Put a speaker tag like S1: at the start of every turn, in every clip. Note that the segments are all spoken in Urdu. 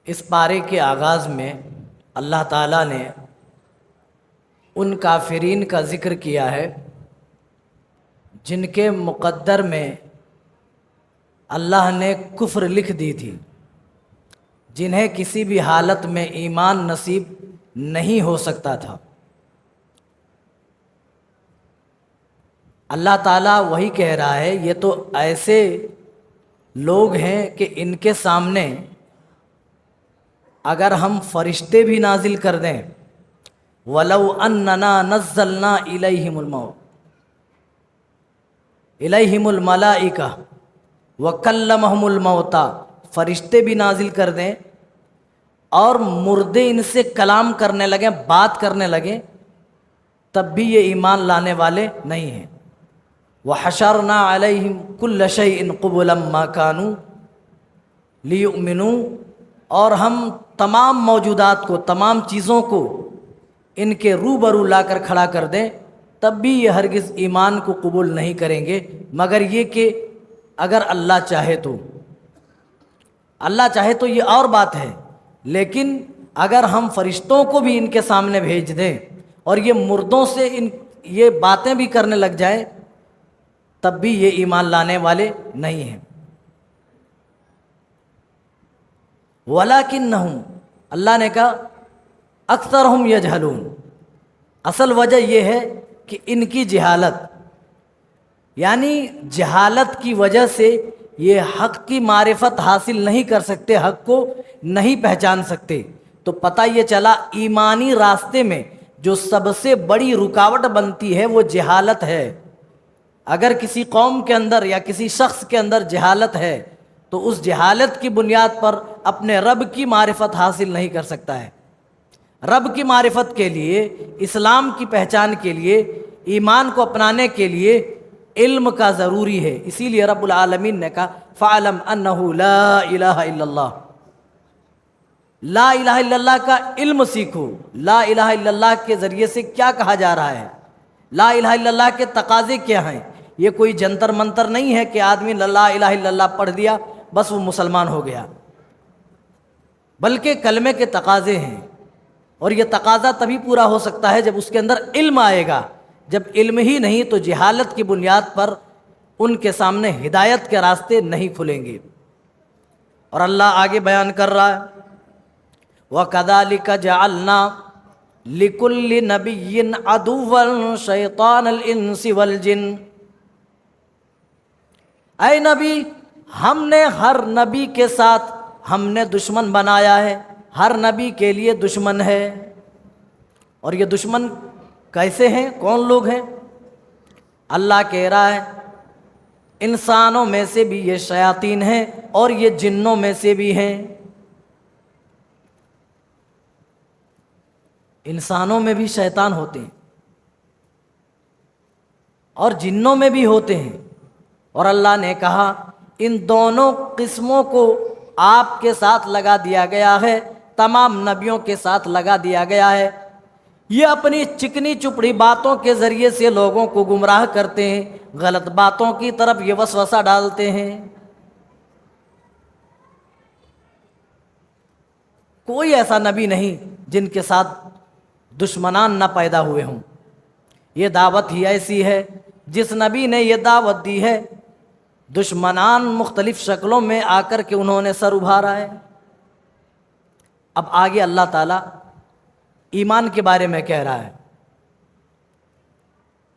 S1: اس پارے کے آغاز میں اللہ تعالیٰ نے ان کافرین کا ذکر کیا ہے جن کے مقدر میں اللہ نے کفر لکھ دی تھی، جنہیں کسی بھی حالت میں ایمان نصیب نہیں ہو سکتا تھا۔ اللہ تعالیٰ وہی کہہ رہا ہے یہ تو ایسے لوگ ہیں کہ ان کے سامنے اگر ہم فرشتے بھی نازل کر دیں، وَلَوْ أَنَّنَا نَزَّلْنَا إِلَيْهِمُ الْمَلَائِكَةَ وَكَلَّمَهُمُ الْمَوْتَى، فرشتے بھی نازل کر دیں اور مردے ان سے کلام کرنے لگیں، بات کرنے لگیں، تب بھی یہ ایمان لانے والے نہیں ہیں۔ وَحَشَرْنَا عَلَيْهِمْ كُلَّ شَيْءٍ قُبُلًا مَا كَانُوا لِيُؤْمِنُوا، اور ہم تمام موجودات کو، تمام چیزوں کو ان کے روبرو لا کر کھڑا کر دیں، تب بھی یہ ہرگز ایمان کو قبول نہیں کریں گے، مگر یہ کہ اگر اللہ چاہے تو۔ اللہ چاہے تو یہ اور بات ہے، لیکن اگر ہم فرشتوں کو بھی ان کے سامنے بھیج دیں اور یہ مردوں سے یہ باتیں بھی کرنے لگ جائیں، تب بھی یہ ایمان لانے والے نہیں ہیں۔ وَلَكِنَّهُمْ، اللہ نے کہا اکثرہم یجہلون، اصل وجہ یہ ہے کہ ان کی جہالت، یعنی جہالت کی وجہ سے یہ حق کی معرفت حاصل نہیں کر سکتے، حق کو نہیں پہچان سکتے۔ تو پتہ یہ چلا ایمانی راستے میں جو سب سے بڑی رکاوٹ بنتی ہے وہ جہالت ہے۔ اگر کسی قوم کے اندر یا کسی شخص کے اندر جہالت ہے تو اس جہالت کی بنیاد پر اپنے رب کی معرفت حاصل نہیں کر سکتا ہے۔ رب کی معرفت کے لیے، اسلام کی پہچان کے لیے، ایمان کو اپنانے کے لیے علم کا ضروری ہے۔ اسی لیے رب العالمین نے کہا فَعْلَمْ أَنَّهُ لَا إِلَهَ إِلَّا اللَّهُ، لا الہ الا اللہ کا علم سیکھو۔ لا الہ الا اللہ کے ذریعے سے کیا کہا جا رہا ہے، لا الہ الا اللہ کے تقاضے کیا ہیں۔ یہ کوئی جنتر منتر نہیں ہے کہ آدمی لا الہ الا اللہ پڑھ دیا بس وہ مسلمان ہو گیا، بلکہ کلمے کے تقاضے ہیں، اور یہ تقاضا تبھی پورا ہو سکتا ہے جب اس کے اندر علم آئے گا۔ جب علم ہی نہیں تو جہالت کی بنیاد پر ان کے سامنے ہدایت کے راستے نہیں کھلیں گے۔ اور اللہ آگے بیان کر رہا ہے وَكَذَلِكَ جَعَلْنَا لِكُلِّ نَبِيٍّ عَدُوًّا شَيْطَانَ الْإِنسِ وَالْجِنِّ، اے نبی ہم نے ہر نبی کے ساتھ ہم نے دشمن بنایا ہے، ہر نبی کے لیے دشمن ہے۔ اور یہ دشمن کیسے ہیں، کون لوگ ہیں؟ اللہ کہہ رہا ہے انسانوں میں سے بھی یہ شیاطین ہیں اور یہ جنوں میں سے بھی ہیں۔ انسانوں میں بھی شیطان ہوتے ہیں اور جنوں میں بھی ہوتے ہیں، اور اللہ نے کہا ان دونوں قسموں کو آپ کے ساتھ لگا دیا گیا ہے، تمام نبیوں کے ساتھ لگا دیا گیا ہے۔ یہ اپنی چکنی چپڑی باتوں کے ذریعے سے لوگوں کو گمراہ کرتے ہیں، غلط باتوں کی طرف یہ وسوسہ ڈالتے ہیں۔ کوئی ایسا نبی نہیں جن کے ساتھ دشمنان نہ پیدا ہوئے ہوں۔ یہ دعوت ہی ایسی ہے، جس نبی نے یہ دعوت دی ہے دشمنان مختلف شکلوں میں آ کر کے انہوں نے سر ابھارا ہے۔ اب آگے اللہ تعالیٰ ایمان کے بارے میں کہہ رہا ہے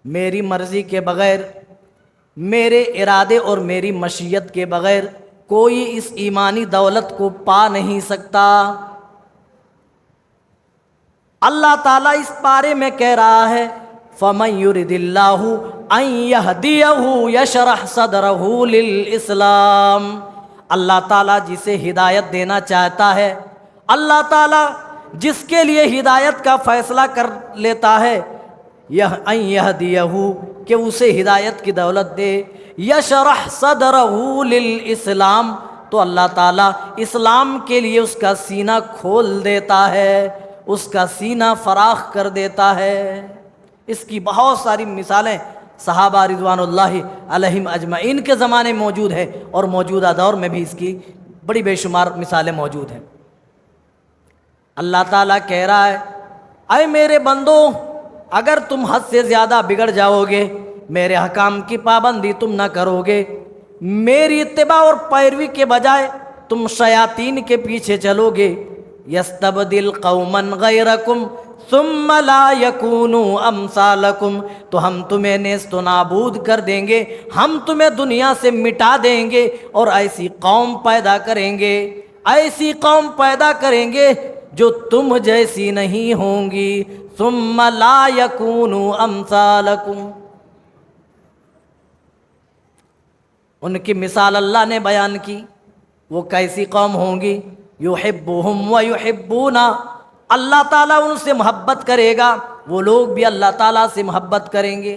S1: میری مرضی کے بغیر، میرے ارادے اور میری مشیت کے بغیر کوئی اس ایمانی دولت کو پا نہیں سکتا۔ اللہ تعالیٰ اس بارے میں کہہ رہا ہے فَمَن يُرِدِ اللَّهُ أَن يَهْدِيَهُ يَشْرَحْ صَدْرَهُ لِلْإِسْلَامِ، اللہ تعالیٰ جسے ہدایت دینا چاہتا ہے، اللہ تعالیٰ جس کے لیے ہدایت کا فیصلہ کر لیتا ہے، أَن يَهْدِيَهُ کہ اسے ہدایت کی دولت دے، يَشْرَحْ صَدْرَهُ لِلْإِسْلَامِ تو اللہ تعالیٰ اسلام کے لیے اس کا سینہ کھول دیتا ہے، اس کا سینہ فراخ کر دیتا ہے۔ اس کی بہت ساری مثالیں صحابہ رضوان اللہ علیہم اجمعین کے زمانے میں موجود ہے، اور موجودہ دور میں بھی اس کی بڑی بے شمار مثالیں موجود ہیں۔ اللہ تعالیٰ کہہ رہا ہے اے میرے بندو، اگر تم حد سے زیادہ بگڑ جاؤ گے، میرے حکام کی پابندی تم نہ کرو گے، میری اتباع اور پیروی کے بجائے تم شیاطین کے پیچھے چلو گے، یستبدل قوما غیرکم ثم لا یکونوا امثالکم، تو ہم تمہیں نیست و نابود کر دیں گے، ہم تمہیں دنیا سے مٹا دیں گے اور ایسی قوم پیدا کریں گے، ایسی قوم پیدا کریں گے جو تم جیسی نہیں ہوں گی، ثم لا یکونوا امثالکم۔ ان کی مثال اللہ نے بیان کی، وہ کیسی قوم ہوں گی، یحبہم ویحبونا، اللہ تعالیٰ ان سے محبت کرے گا، وہ لوگ بھی اللہ تعالیٰ سے محبت کریں گے۔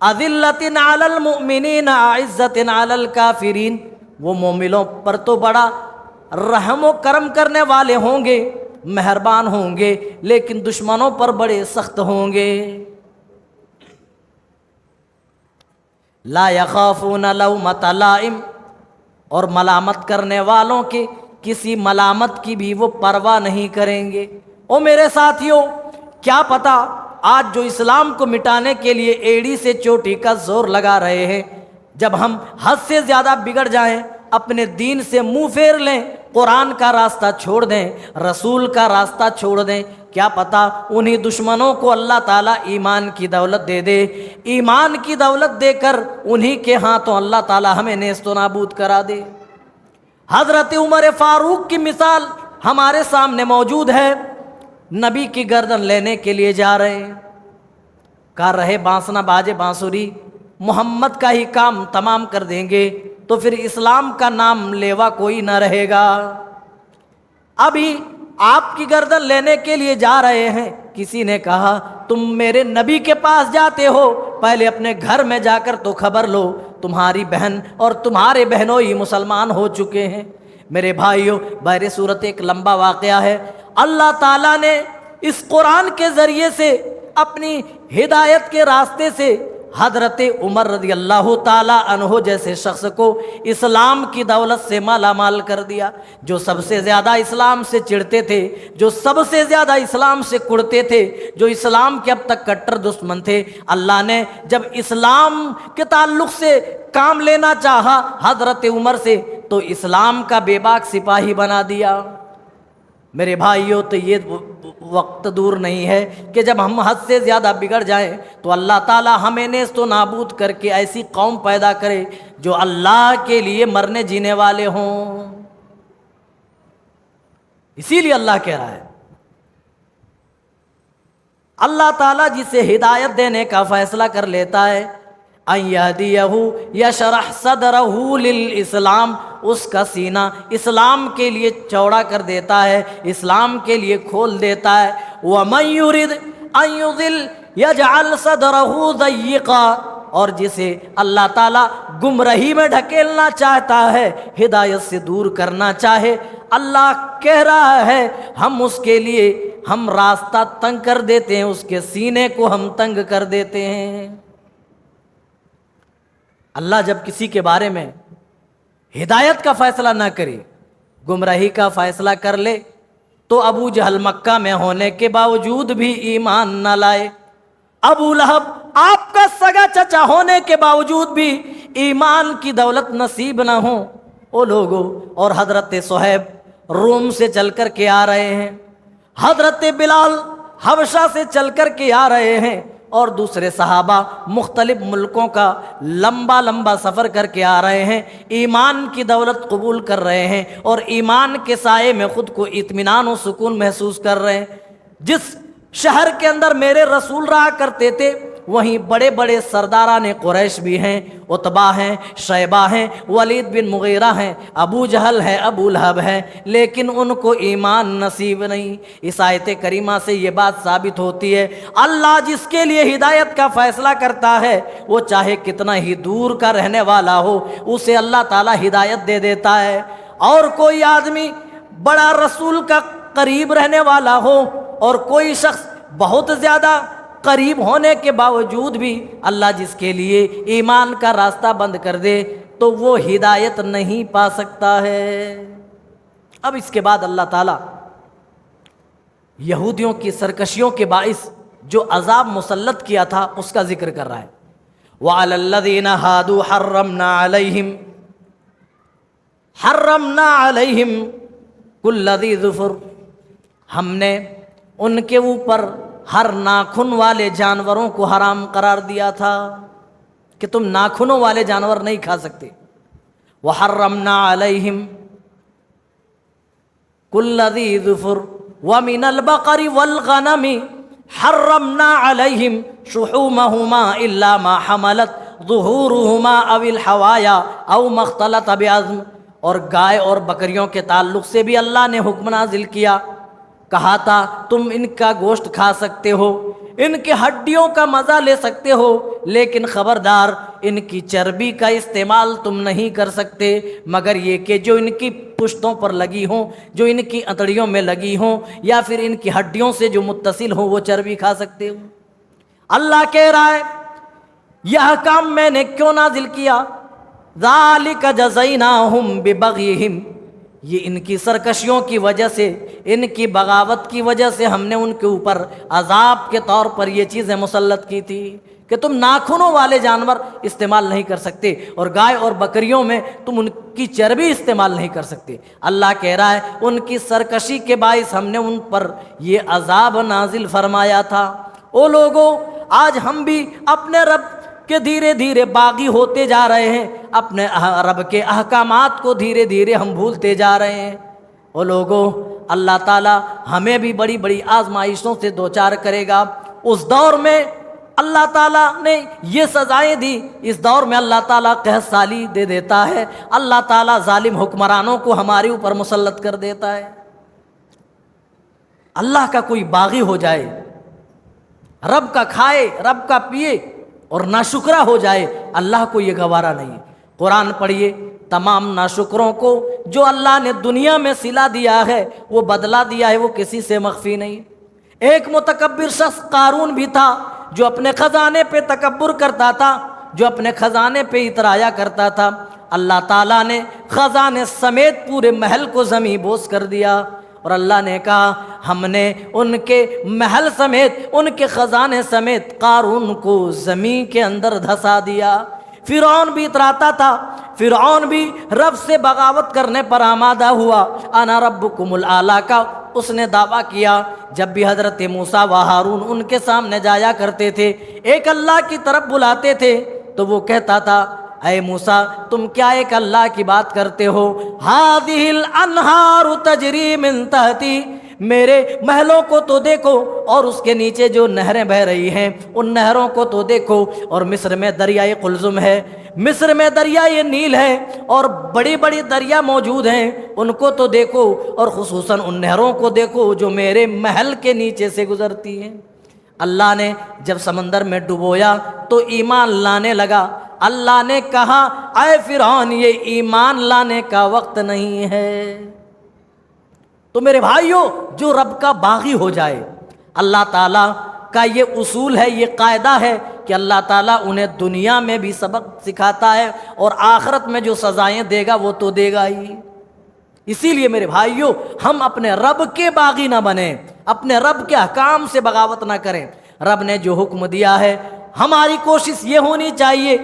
S1: اذلۃ علی المؤمنین اعزۃ علی الکافرین، وہ مومنوں پر تو بڑا رحم و کرم کرنے والے ہوں گے، مہربان ہوں گے، لیکن دشمنوں پر بڑے سخت ہوں گے۔ لا یخافون لومۃ لائم، اور ملامت کرنے والوں کے کسی ملامت کی بھی وہ پرواہ نہیں کریں گے۔ او میرے ساتھیوں، کیا پتہ آج جو اسلام کو مٹانے کے لیے ایڑی سے چوٹی کا زور لگا رہے ہیں، جب ہم حد سے زیادہ بگڑ جائیں، اپنے دین سے منہ پھیر لیں، قرآن کا راستہ چھوڑ دیں، رسول کا راستہ چھوڑ دیں، کیا پتہ انہی دشمنوں کو اللہ تعالیٰ ایمان کی دولت دے دے، ایمان کی دولت دے کر انہی کے ہاتھوں اللہ تعالیٰ ہمیں نیست و نابود کرا دے۔ حضرت عمر فاروق کی مثال ہمارے سامنے موجود ہے، نبی کی گردن لینے کے لیے جا رہے ہیں، کہا رہے بانس نہ باجے بانسری، محمد کا ہی کام تمام کر دیں گے تو پھر اسلام کا نام لیوا کوئی نہ رہے گا۔ ابھی آپ کی گردن لینے کے لیے جا رہے ہیں، کسی نے کہا تم میرے نبی کے پاس جاتے ہو، پہلے اپنے گھر میں جا کر تو خبر لو، تمہاری بہن اور تمہارے بہنوئی مسلمان ہو چکے ہیں۔ میرے بھائیوں، بہر صورت ایک لمبا واقعہ ہے، اللہ تعالیٰ نے اس قرآن کے ذریعے سے اپنی ہدایت کے راستے سے حضرت عمر رضی اللہ تعالیٰ عنہ جیسے شخص کو اسلام کی دولت سے مالا مال کر دیا، جو سب سے زیادہ اسلام سے چڑھتے تھے، جو سب سے زیادہ اسلام سے کڑتے تھے، جو اسلام کے اب تک کٹر دشمن تھے، اللہ نے جب اسلام کے تعلق سے کام لینا چاہا حضرت عمر سے تو اسلام کا بے باک سپاہی بنا دیا۔ میرے بھائیوں، تو یہ وقت دور نہیں ہے کہ جب ہم حد سے زیادہ بگڑ جائیں تو اللہ تعالیٰ ہمیں نیست و نابود کر کے ایسی قوم پیدا کرے جو اللہ کے لیے مرنے جینے والے ہوں۔ اسی لیے اللہ کہہ رہا ہے، اللہ تعالیٰ جسے ہدایت دینے کا فیصلہ کر لیتا ہے، ان یہدیہ یشرح صدرہ للاسلام، اس کا سینہ اسلام کے لیے چوڑا کر دیتا ہے، اسلام کے لیے کھول دیتا ہے۔ ومن یرد ان یضل یجعل صدرہ ضیقا، اور جسے اللہ تعالیٰ گمراہی میں ڈھکیلنا چاہتا ہے، ہدایت سے دور کرنا چاہے، اللہ کہہ رہا ہے ہم اس کے لیے ہم راستہ تنگ کر دیتے ہیں، اس کے سینے کو ہم تنگ کر دیتے ہیں۔ اللہ جب کسی کے بارے میں ہدایت کا فیصلہ نہ کرے، گمراہی کا فیصلہ کر لے، تو ابو جہل مکہ میں ہونے کے باوجود بھی ایمان نہ لائے، ابو لہب آپ کا سگا چچا ہونے کے باوجود بھی ایمان کی دولت نصیب نہ ہو وہ لوگوں، اور حضرت صہیب روم سے چل کر کے آ رہے ہیں، حضرت بلال حبشہ سے چل کر کے آ رہے ہیں، اور دوسرے صحابہ مختلف ملکوں کا لمبا لمبا سفر کر کے آ رہے ہیں، ایمان کی دولت قبول کر رہے ہیں، اور ایمان کے سائے میں خود کو اطمینان و سکون محسوس کر رہے ہیں۔ جس شہر کے اندر میرے رسول رہا کرتے تھے وہیں بڑے بڑے سرداران قریش بھی ہیں، عتبہ ہیں، شیبہ ہیں، ولید بن مغیرہ ہیں، ابو جہل ہے، ابو لہب ہے، لیکن ان کو ایمان نصیب نہیں۔ اس آیت کریمہ سے یہ بات ثابت ہوتی ہے، اللہ جس کے لیے ہدایت کا فیصلہ کرتا ہے وہ چاہے کتنا ہی دور کا رہنے والا ہو، اسے اللہ تعالیٰ ہدایت دے دیتا ہے۔ اور کوئی آدمی بڑا رسول کا قریب رہنے والا ہو اور کوئی شخص بہت زیادہ قریب ہونے کے باوجود بھی اللہ جس کے لیے ایمان کا راستہ بند کر دے تو وہ ہدایت نہیں پا سکتا ہے۔ اب اس کے بعد اللہ تعالیٰ یہودیوں کی سرکشیوں کے باعث جو عذاب مسلط کیا تھا اس کا ذکر کر رہا ہے۔ وَعَلَى الَّذِينَ هَادُوا حَرَّمْنَا عَلَيْهِمْ كُلَّ ذِي ظُفُرٍ، ہم نے ان کے اوپر ہر ناخن والے جانوروں کو حرام قرار دیا تھا کہ تم ناخنوں والے جانور نہیں کھا سکتے۔ وَحَرَّمْنَا عَلَيْهِمْ كُلَّ ذِي ظُفُرٍ وَمِنَ الْبَقَرِ وَالْغَنَمِ حَرَّمْنَا عَلَيْهِمْ شُحُومَهُمَا إِلَّا مَا حَمَلَتْ ظُهُورُهُمَا أَوِ الْحَوَايَا أَوْ مَا اخْتَلَطَ بِعَظْمٍ، اور گائے اور بکریوں کے تعلق سے بھی اللہ نے حکم نازل کیا، کہا تھا تم ان کا گوشت کھا سکتے ہو، ان کے ہڈیوں کا مزہ لے سکتے ہو، لیکن خبردار ان کی چربی کا استعمال تم نہیں کر سکتے مگر یہ کہ جو ان کی پشتوں پر لگی ہوں، جو ان کی اتڑیوں میں لگی ہوں، یا پھر ان کی ہڈیوں سے جو متصل ہوں وہ چربی کھا سکتے ہو۔ اللہ کہہ رہا ہے یہ احکام میں نے کیوں نازل کیا؟ ذَلِكَ جَزَيْنَاهُمْ بِبَغْيِهِمْ، یہ ان کی سرکشیوں کی وجہ سے، ان کی بغاوت کی وجہ سے ہم نے ان کے اوپر عذاب کے طور پر یہ چیزیں مسلط کی تھی کہ تم ناخنوں والے جانور استعمال نہیں کر سکتے، اور گائے اور بکریوں میں تم ان کی چربی استعمال نہیں کر سکتے۔ اللہ کہہ رہا ہے ان کی سرکشی کے باعث ہم نے ان پر یہ عذاب نازل فرمایا تھا۔ او لوگو، آج ہم بھی اپنے رب کہ دھیرے دھیرے باغی ہوتے جا رہے ہیں، اپنے رب کے احکامات کو دھیرے دھیرے ہم بھولتے جا رہے ہیں۔ او لوگو، اللہ تعالیٰ ہمیں بھی بڑی بڑی آزمائشوں سے دوچار کرے گا۔ اس دور میں اللہ تعالیٰ نے یہ سزائیں دی، اس دور میں اللہ تعالیٰ قحط سالی دے دیتا ہے، اللہ تعالیٰ ظالم حکمرانوں کو ہمارے اوپر مسلط کر دیتا ہے۔ اللہ کا کوئی باغی ہو جائے، رب کا کھائے، رب کا پیے اور ناشکرا ہو جائے، اللہ کو یہ گوارا نہیں۔ قرآن پڑھیے، تمام ناشکروں کو جو اللہ نے دنیا میں صلہ دیا ہے، وہ بدلہ دیا ہے، وہ کسی سے مخفی نہیں۔ ایک متکبر شخص قارون بھی تھا جو اپنے خزانے پہ تکبر کرتا تھا، جو اپنے خزانے پہ اترایا کرتا تھا۔ اللہ تعالیٰ نے خزانے سمیت پورے محل کو زمیں بوس کر دیا، اور اللہ نے کہا ہم نے ان کے محل سمیت، ان کے خزانے سمیت قارون کو زمین کے اندر دھسا دیا۔ فرعون بھی اتراتا تھا، فرعون بھی رب سے بغاوت کرنے پر آمادہ ہوا، انا ربکم الاعلی کا اس نے دعویٰ کیا۔ جب بھی حضرت موسیٰ و ہارون ان کے سامنے جایا کرتے تھے، ایک اللہ کی طرف بلاتے تھے، تو وہ کہتا تھا اے موسیٰ تم کیا ایک اللہ کی بات کرتے ہو؟ ہذہ الانہار تجری من تحتی، میرے محلوں کو تو دیکھو اور اس کے نیچے جو نہریں بہ رہی ہیں ان نہروں کو تو دیکھو، اور مصر میں دریائے قلزم ہے، مصر میں دریائے نیل ہے، اور بڑی بڑی دریا موجود ہیں، ان کو تو دیکھو، اور خصوصاً ان نہروں کو دیکھو جو میرے محل کے نیچے سے گزرتی ہیں۔ اللہ نے جب سمندر میں ڈبویا تو ایمان لانے لگا۔ اللہ نے کہا اے فرعون یہ ایمان لانے کا وقت نہیں ہے۔ تو میرے بھائیوں، جو رب کا باغی ہو جائے، اللہ تعالیٰ کا یہ اصول ہے، یہ قاعدہ ہے کہ اللہ تعالیٰ انہیں دنیا میں بھی سبق سکھاتا ہے اور آخرت میں جو سزائیں دے گا وہ تو دے گا ہی۔ اسی لیے میرے بھائیوں، ہم اپنے رب کے باغی نہ بنیں، اپنے رب کے احکام سے بغاوت نہ کریں۔ رب نے جو حکم دیا ہے، ہماری کوشش یہ ہونی چاہیے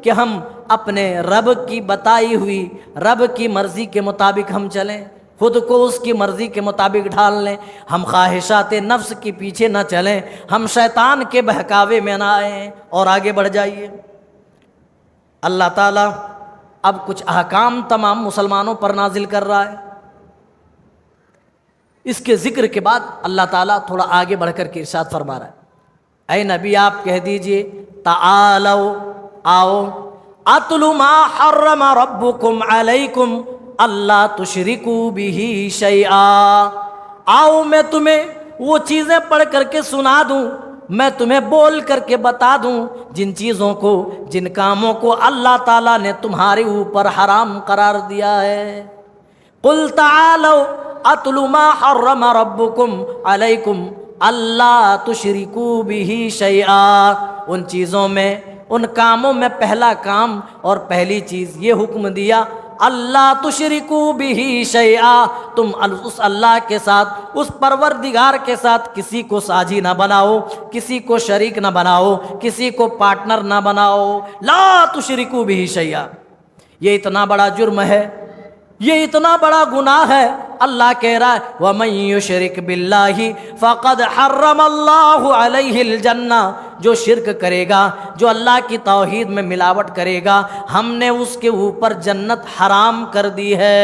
S1: کہ ہم اپنے رب کی بتائی ہوئی، رب کی مرضی کے مطابق ہم چلیں، خود کو اس کی مرضی کے مطابق ڈھال لیں، ہم خواہشات نفس کے پیچھے نہ چلیں، ہم شیطان کے بہکاوے میں نہ آئیں اور آگے بڑھ جائیے۔ اللہ تعالیٰ اب کچھ احکام تمام مسلمانوں پر نازل کر رہا ہے۔ اس کے ذکر کے بعد اللہ تعالیٰ تھوڑا آگے بڑھ کر کے ارشاد فرما رہا ہے، اے نبی آپ کہہ دیجئے تعالو، آؤ، اتلو ما حرم ربکم علیکم اللہ تشرکوا بہ شیئا، آؤ میں تمہیں وہ چیزیں پڑھ کر کے سنا دوں، میں تمہیں بول کر کے بتا دوں جن چیزوں کو، جن کاموں کو اللہ تعالیٰ نے تمہارے اوپر حرام قرار دیا ہے۔ قل تعالوا اتلو ما حرم ربکم علیکم اللہ تشرکوا بہ شیئا، ان چیزوں میں، ان کاموں میں پہلا کام اور پہلی چیز یہ حکم دیا اللہ تشرکو بہ شیئا، تم اس اللہ کے ساتھ، اس پروردگار کے ساتھ کسی کو ساجی نہ بناؤ، کسی کو شریک نہ بناؤ، کسی کو پارٹنر نہ بناؤ۔ لا تشرکو بہ شیئا، یہ اتنا بڑا جرم ہے، یہ اتنا بڑا گناہ ہے۔ اللہ کہہ رہا ہے وَمَن يُشْرِكْ بِاللَّهِ فَقَدْ حَرَّمَ اللَّهُ عَلَيْهِ الْجَنَّةَ، جو شرک کرے گا، جو اللہ کی توحید میں ملاوٹ کرے گا، ہم نے اس کے اوپر جنت حرام کر دی ہے۔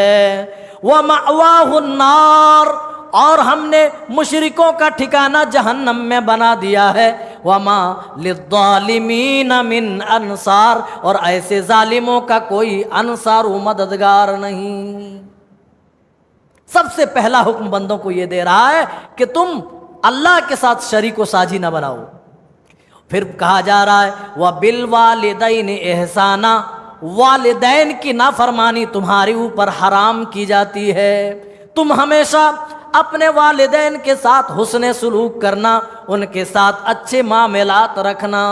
S1: وَمَأْوَاهُ النَّارُ، اور ہم نے مشرکوں کا ٹھکانہ جہنم میں بنا دیا ہے۔ وَمَا لِلظَّالِمِينَ مِنْ أَنصَارٍ، اور ایسے ظالموں کا کوئی انصار و مددگار نہیں۔ سب سے پہلا حکم بندوں کو یہ دے رہا ہے کہ تم اللہ کے ساتھ شریک و ساجی نہ بناؤ۔ پھر کہا جا رہا ہے وَبِالْوَالِدَيْنِ إِحْسَانًا، والدین کی نافرمانی تمہارے اوپر حرام کی جاتی ہے۔ تم ہمیشہ اپنے والدین کے ساتھ حسن سلوک کرنا، ان کے ساتھ اچھے معاملات رکھنا۔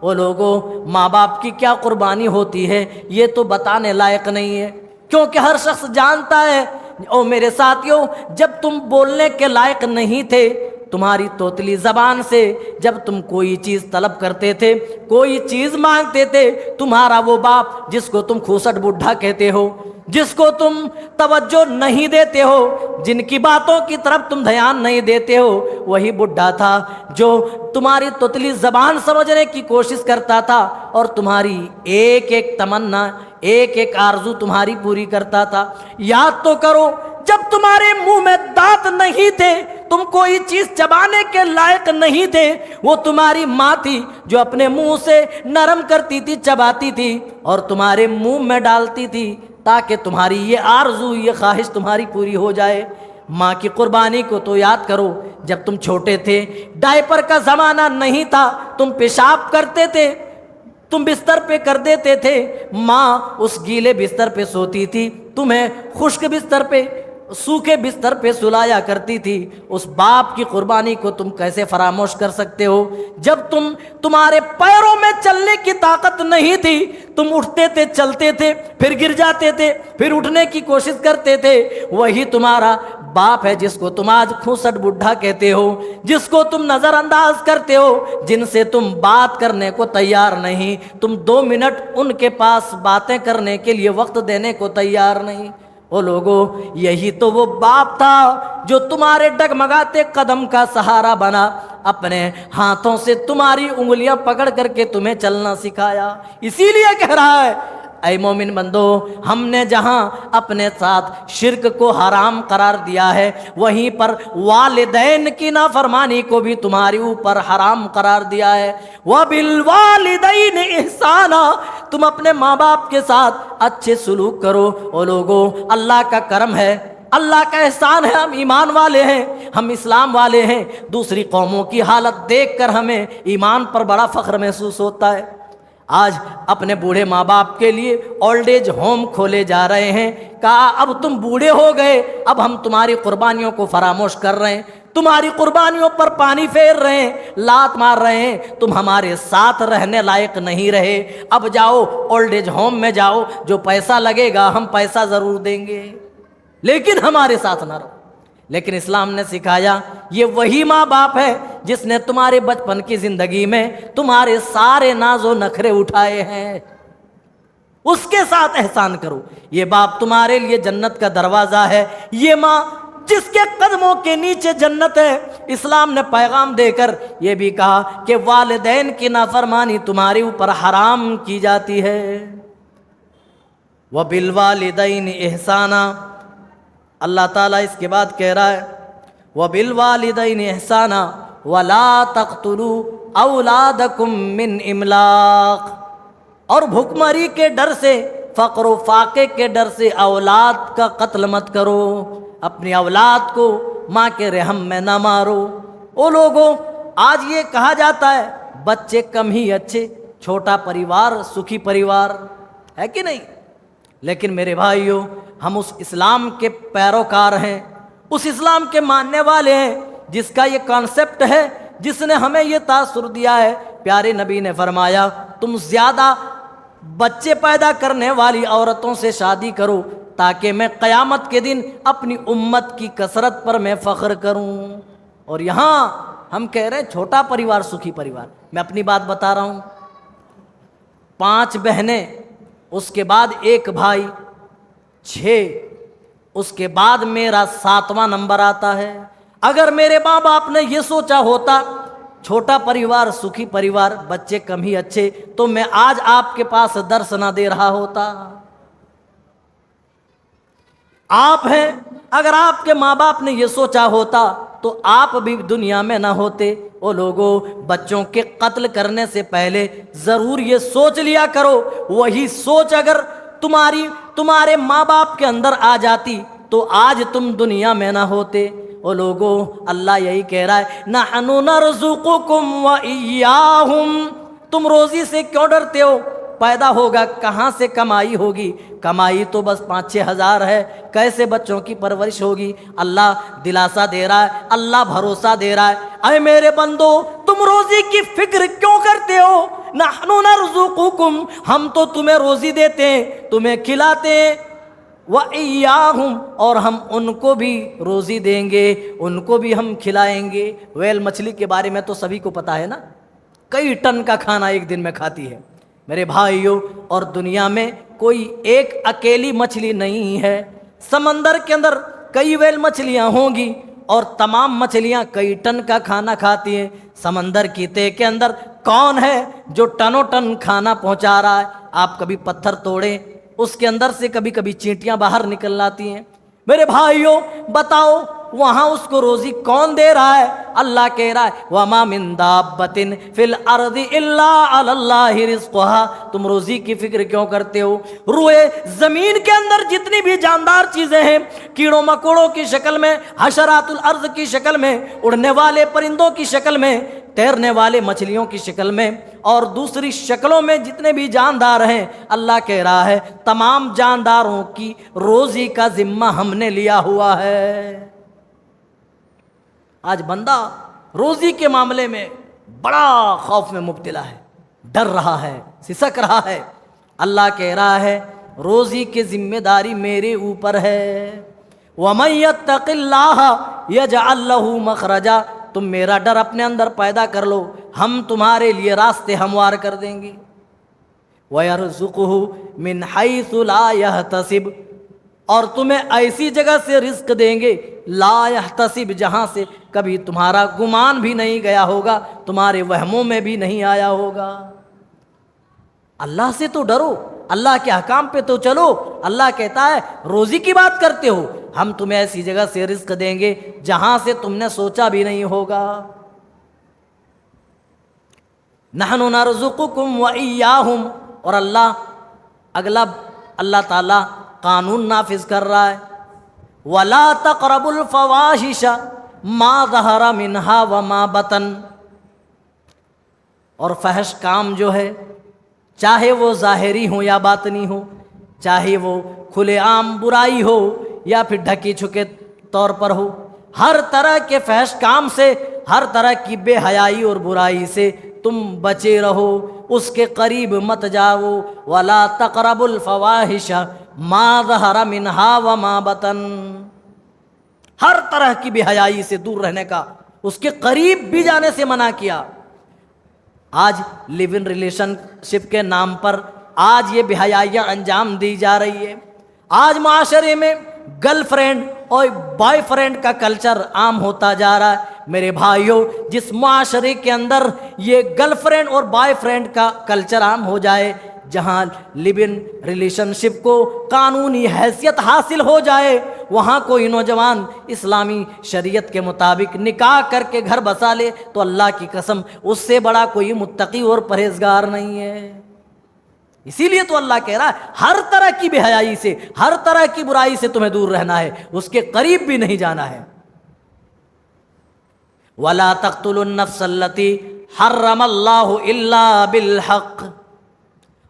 S1: وہ لوگوں، ماں باپ کی کیا قربانی ہوتی ہے یہ تو بتانے لائق نہیں ہے، کیونکہ ہر شخص جانتا ہے۔ او میرے ساتھیوں، جب تم بولنے کے لائق نہیں تھے، تمہاری توتلی زبان سے جب تم کوئی چیز طلب کرتے تھے، کوئی چیز مانگتے تھے، تمہارا وہ باپ جس کو تم کھوسٹ بڈھا کہتے ہو، جس کو تم توجہ نہیں دیتے ہو، جن کی باتوں کی طرف تم دھیان نہیں دیتے ہو، وہی بڈھا تھا جو تمہاری توتلی زبان سمجھنے کی کوشش کرتا تھا اور تمہاری ایک ایک تمنا، ایک ایک آرزو تمہاری پوری کرتا تھا۔ یاد تو کرو، جب تمہارے منہ میں دانت نہیں تھے، تم کوئی چیز چبانے کے لائق نہیں تھے، وہ تمہاری ماں تھی جو اپنے منہ سے نرم کرتی تھی، چباتی تھی اور تمہارے منہ میں ڈالتی تھی تاکہ تمہاری یہ آرزو، یہ خواہش تمہاری پوری ہو جائے۔ ماں کی قربانی کو تو یاد کرو، جب تم چھوٹے تھے، ڈائپر کا زمانہ نہیں تھا، تم پیشاب کرتے تھے، تم بستر پہ کر دیتے تھے، ماں اس گیلے بستر پہ سوتی تھی، تمہیں خشک بستر پہ، سوکھے بستر پہ سلایا کرتی تھی۔ اس باپ کی قربانی کو تم کیسے فراموش کر سکتے ہو؟ جب تمہارے پیروں میں چلنے کی طاقت نہیں تھی، تم اٹھتے تھے، چلتے تھے، پھر گر جاتے تھے، پھر اٹھنے کی کوشش کرتے تھے، وہی تمہارا باپ ہے جس کو تم آج کھوسٹ بڈھا کہتے ہو، جس کو تم نظر انداز کرتے ہو، جن سے تم بات کرنے کو تیار نہیں، تم 2 منٹ ان کے پاس باتیں کرنے کے لیے وقت دینے کو تیار نہیں۔ او لوگوں، یہی تو وہ باپ تھا جو تمہارے ڈگمگاتے قدم کا سہارا بنا، اپنے ہاتھوں سے تمہاری انگلیاں پکڑ کر کے تمہیں چلنا سکھایا۔ اسی لیے کہہ رہا ہے اے مومن بندو، ہم نے جہاں اپنے ساتھ شرک کو حرام قرار دیا ہے، وہیں پر والدین کی نافرمانی کو بھی تمہارے اوپر حرام قرار دیا ہے۔ وَبِالْوَالِدَيْنِ إِحْسَانًا، تم اپنے ماں باپ کے ساتھ اچھے سلوک کرو۔ او لوگوں، اللہ کا کرم ہے، اللہ کا احسان ہے، ہم ایمان والے ہیں، ہم اسلام والے ہیں۔ دوسری قوموں کی حالت دیکھ کر ہمیں ایمان پر بڑا فخر محسوس ہوتا ہے۔ آج اپنے بوڑھے ماں باپ کے لیے اولڈ ایج ہوم کھولے جا رہے ہیں، کہا اب تم بوڑھے ہو گئے، اب ہم تمہاری قربانیوں کو فراموش کر رہے ہیں، تمہاری قربانیوں پر پانی پھیر رہے ہیں، لات مار رہے ہیں، تم ہمارے ساتھ رہنے لائق نہیں رہے، اب جاؤ اولڈ ایج ہوم میں جاؤ، جو پیسہ لگے گا ہم پیسہ ضرور دیں گے، لیکن ہمارے ساتھ نہ رہو۔ لیکن اسلام نے سکھایا یہ وہی ماں باپ ہے جس نے تمہارے بچپن کی زندگی میں تمہارے سارے ناز و نخرے اٹھائے ہیں، اس کے ساتھ احسان کرو۔ یہ باپ تمہارے لیے جنت کا دروازہ ہے، یہ ماں جس کے قدموں کے نیچے جنت ہے۔ اسلام نے پیغام دے کر یہ بھی کہا کہ والدین کی نافرمانی تمہارے اوپر حرام کی جاتی ہے۔ وَبِالْوَالِدَيْنِ إِحْسَانًا، اللہ تعالیٰ اس کے بعد کہہ رہا ہے وَبِالْوَالِدَيْنِ إِحْسَانًا وَلَا تَقْتُلُوا أَوْلَادَكُمْ مِنْ إِمْلَاقٍ، اور بھوکمری کے ڈر سے، فقر و فاقے کے ڈر سے اولاد کا قتل مت کرو، اپنی اولاد کو ماں کے رحم میں نہ مارو۔ او لوگوں، آج یہ کہا جاتا ہے بچے کم ہی اچھے، چھوٹا پریوار سکھی پریوار ہے کہ نہیں؟ لیکن میرے بھائیوں، ہم اس اسلام کے پیروکار ہیں، اس اسلام کے ماننے والے ہیں جس کا یہ کانسیپٹ ہے، جس نے ہمیں یہ تاثر دیا ہے۔ پیارے نبی نے فرمایا تم زیادہ بچے پیدا کرنے والی عورتوں سے شادی کرو تاکہ میں قیامت کے دن اپنی امت کی کثرت پر میں فخر کروں۔ اور یہاں ہم کہہ رہے ہیں چھوٹا پریوار سکھی پریوار، میں اپنی بات بتا رہا ہوں، 5 بہنیں، اس کے بعد 1 بھائی، 6، اس کے بعد میرا 7واں نمبر آتا ہے۔ اگر میرے ماں باپ نے یہ سوچا ہوتا چھوٹا پریوار سکھی پریوار، بچے کم ہی اچھے، تو میں آج آپ کے پاس درس نہ دے رہا ہوتا۔ آپ ہیں، اگر آپ کے ماں باپ نے یہ سوچا ہوتا تو آپ بھی دنیا میں نہ ہوتے۔ وہ لوگوں، بچوں کے قتل کرنے سے پہلے ضرور یہ سوچ لیا کرو، وہی سوچ اگر تمہارے ماں باپ کے اندر آ جاتی تو آج تم دنیا میں نہ ہوتے۔ وہ لوگوں، اللہ یہی کہہ رہا ہے، نحن نرزقکم وإیاہم، تم روزی سے کیوں ڈرتے ہو؟ پیدا ہوگا کہاں سے کمائی ہوگی؟ کمائی تو بس 5-6 ہزار ہے، کیسے بچوں کی پرورش ہوگی؟ اللہ دلاسا دے رہا ہے، اللہ بھروسہ دے رہا ہے، اے میرے بندو تم روزی کی فکر کیوں کرتے ہو؟ نحن نرزقکم، ہم تو تمہیں روزی دیتے ہیں، تمہیں کھلاتے ہیں، وَإِيَّاهُمْ، اور ہم ان کو بھی روزی دیں گے، ان کو بھی ہم کھلائیں گے۔ ویل مچھلی کے بارے میں تو سبھی کو پتا ہے نا، کئی ٹن کا کھانا ایک دن میں کھاتی ہے میرے بھائیوں۔ اور دنیا میں کوئی ایک اکیلی مچھلی نہیں ہے، سمندر کے اندر کئی ویل مچھلیاں ہوں گی اور تمام مچھلیاں کئی ٹن کا کھانا کھاتی ہیں۔ سمندر کی تہ کے اندر کون ہے جو ٹنوں ٹن کھانا پہنچا رہا ہے؟ آپ کبھی پتھر توڑیں، اس کے اندر سے کبھی کبھی چینٹیاں باہر نکل آتی ہیں۔ میرے بھائیوں بتاؤ وہاں اس کو روزی کون دے رہا ہے؟ اللہ کہہ رہا ہے وَمَا مِن دَابَّةٍ فِي الْأَرْضِ إِلَّا عَلَى اللَّهِ رِزْقُهَا، تم روزی کی فکر کیوں کرتے ہو؟ روئے زمین کے اندر جتنی بھی جاندار چیزیں ہیں، کیڑوں مکوڑوں کی شکل میں، حشرات الارض کی شکل میں، اڑنے والے پرندوں کی شکل میں، تیرنے والے مچھلیوں کی شکل میں اور دوسری شکلوں میں جتنے بھی جاندار ہیں، اللہ کہہ رہا ہے تمام جانداروں کی روزی کا ذمہ ہم نے لیا ہوا ہے۔ آج بندہ روزی کے معاملے میں بڑا خوف میں مبتلا ہے، ڈر رہا ہے، سسک رہا ہے۔ اللہ کہہ رہا ہے روزی کی ذمہ داری میرے اوپر ہے۔ وَمَن يَتَّقِ اللَّهَ يَجْعَل لَّهُ مَخْرَجًا، تم میرا ڈر اپنے اندر پیدا کر لو، ہم تمہارے لیے راستے ہموار کر دیں گے۔ وَيَرْزُقُهُ مِنْ حَيْثُ لَا يَحْتَسِبُ، اور تمہیں ایسی جگہ سے رزق دیں گے لا يحتسب، جہاں سے کبھی تمہارا گمان بھی نہیں گیا ہوگا، تمہارے وہموں میں بھی نہیں آیا ہوگا۔ اللہ سے تو ڈرو، اللہ کے احکام پہ تو چلو۔ اللہ کہتا ہے روزی کی بات کرتے ہو، ہم تمہیں ایسی جگہ سے رزق دیں گے جہاں سے تم نے سوچا بھی نہیں ہوگا۔ نحن نرزقکم وإیاہم، اور اللہ تعالیٰ قانون نافذ کر رہا ہے وَلَا تَقْرَبُوا الْفَوَاحِشَ مَا ظَهَرَ مِنْهَا وَمَا بَطَنَ، اور فحش کام جو ہے چاہے وہ ظاہری ہو یا باطنی ہو، چاہے وہ کھلے عام برائی ہو یا پھر ڈھکی چھکے طور پر ہو، ہر طرح کے فحش کام سے، ہر طرح کی بے حیائی اور برائی سے تم بچے رہو، اس کے قریب مت جاؤ۔ وَلَا تَقْرَبُوا الْفَوَاحِشَ مَا ظَهَرَ مِنْهَا وَمَا بَطَنَ، ہر طرح کی بے حیائی سے دور رہنے کا، اس کے قریب بھی جانے سے منع کیا۔ آج لیو ان ریلیشن شپ کے نام پر آج یہ بے حیائیاں انجام دی جا رہی ہے۔ آج معاشرے میں گرل فرینڈ اور بوائے فرینڈ کا کلچر عام ہوتا جا رہا ہے۔ میرے بھائیوں، جس معاشرے کے اندر یہ گرل فرینڈ اور بوائے فرینڈ کا کلچر عام ہو جائے، جہاں لیو ان ریلیشن شپ کو قانونی حیثیت حاصل ہو جائے، وہاں کوئی نوجوان اسلامی شریعت کے مطابق نکاح کر کے گھر بسا لے تو اللہ کی قسم اس سے بڑا کوئی متقی اور پرہیزگار نہیں ہے۔ اسی لیے تو اللہ کہہ رہا ہے ہر طرح کی بے حیائی سے، ہر طرح کی برائی سے تمہیں دور رہنا ہے، اس کے قریب بھی نہیں جانا ہے۔ وَلَا تَقْتُلُوا النَّفْسَ الَّتِي حَرَّمَ اللَّهُ إِلَّا بِالْحَقِّ،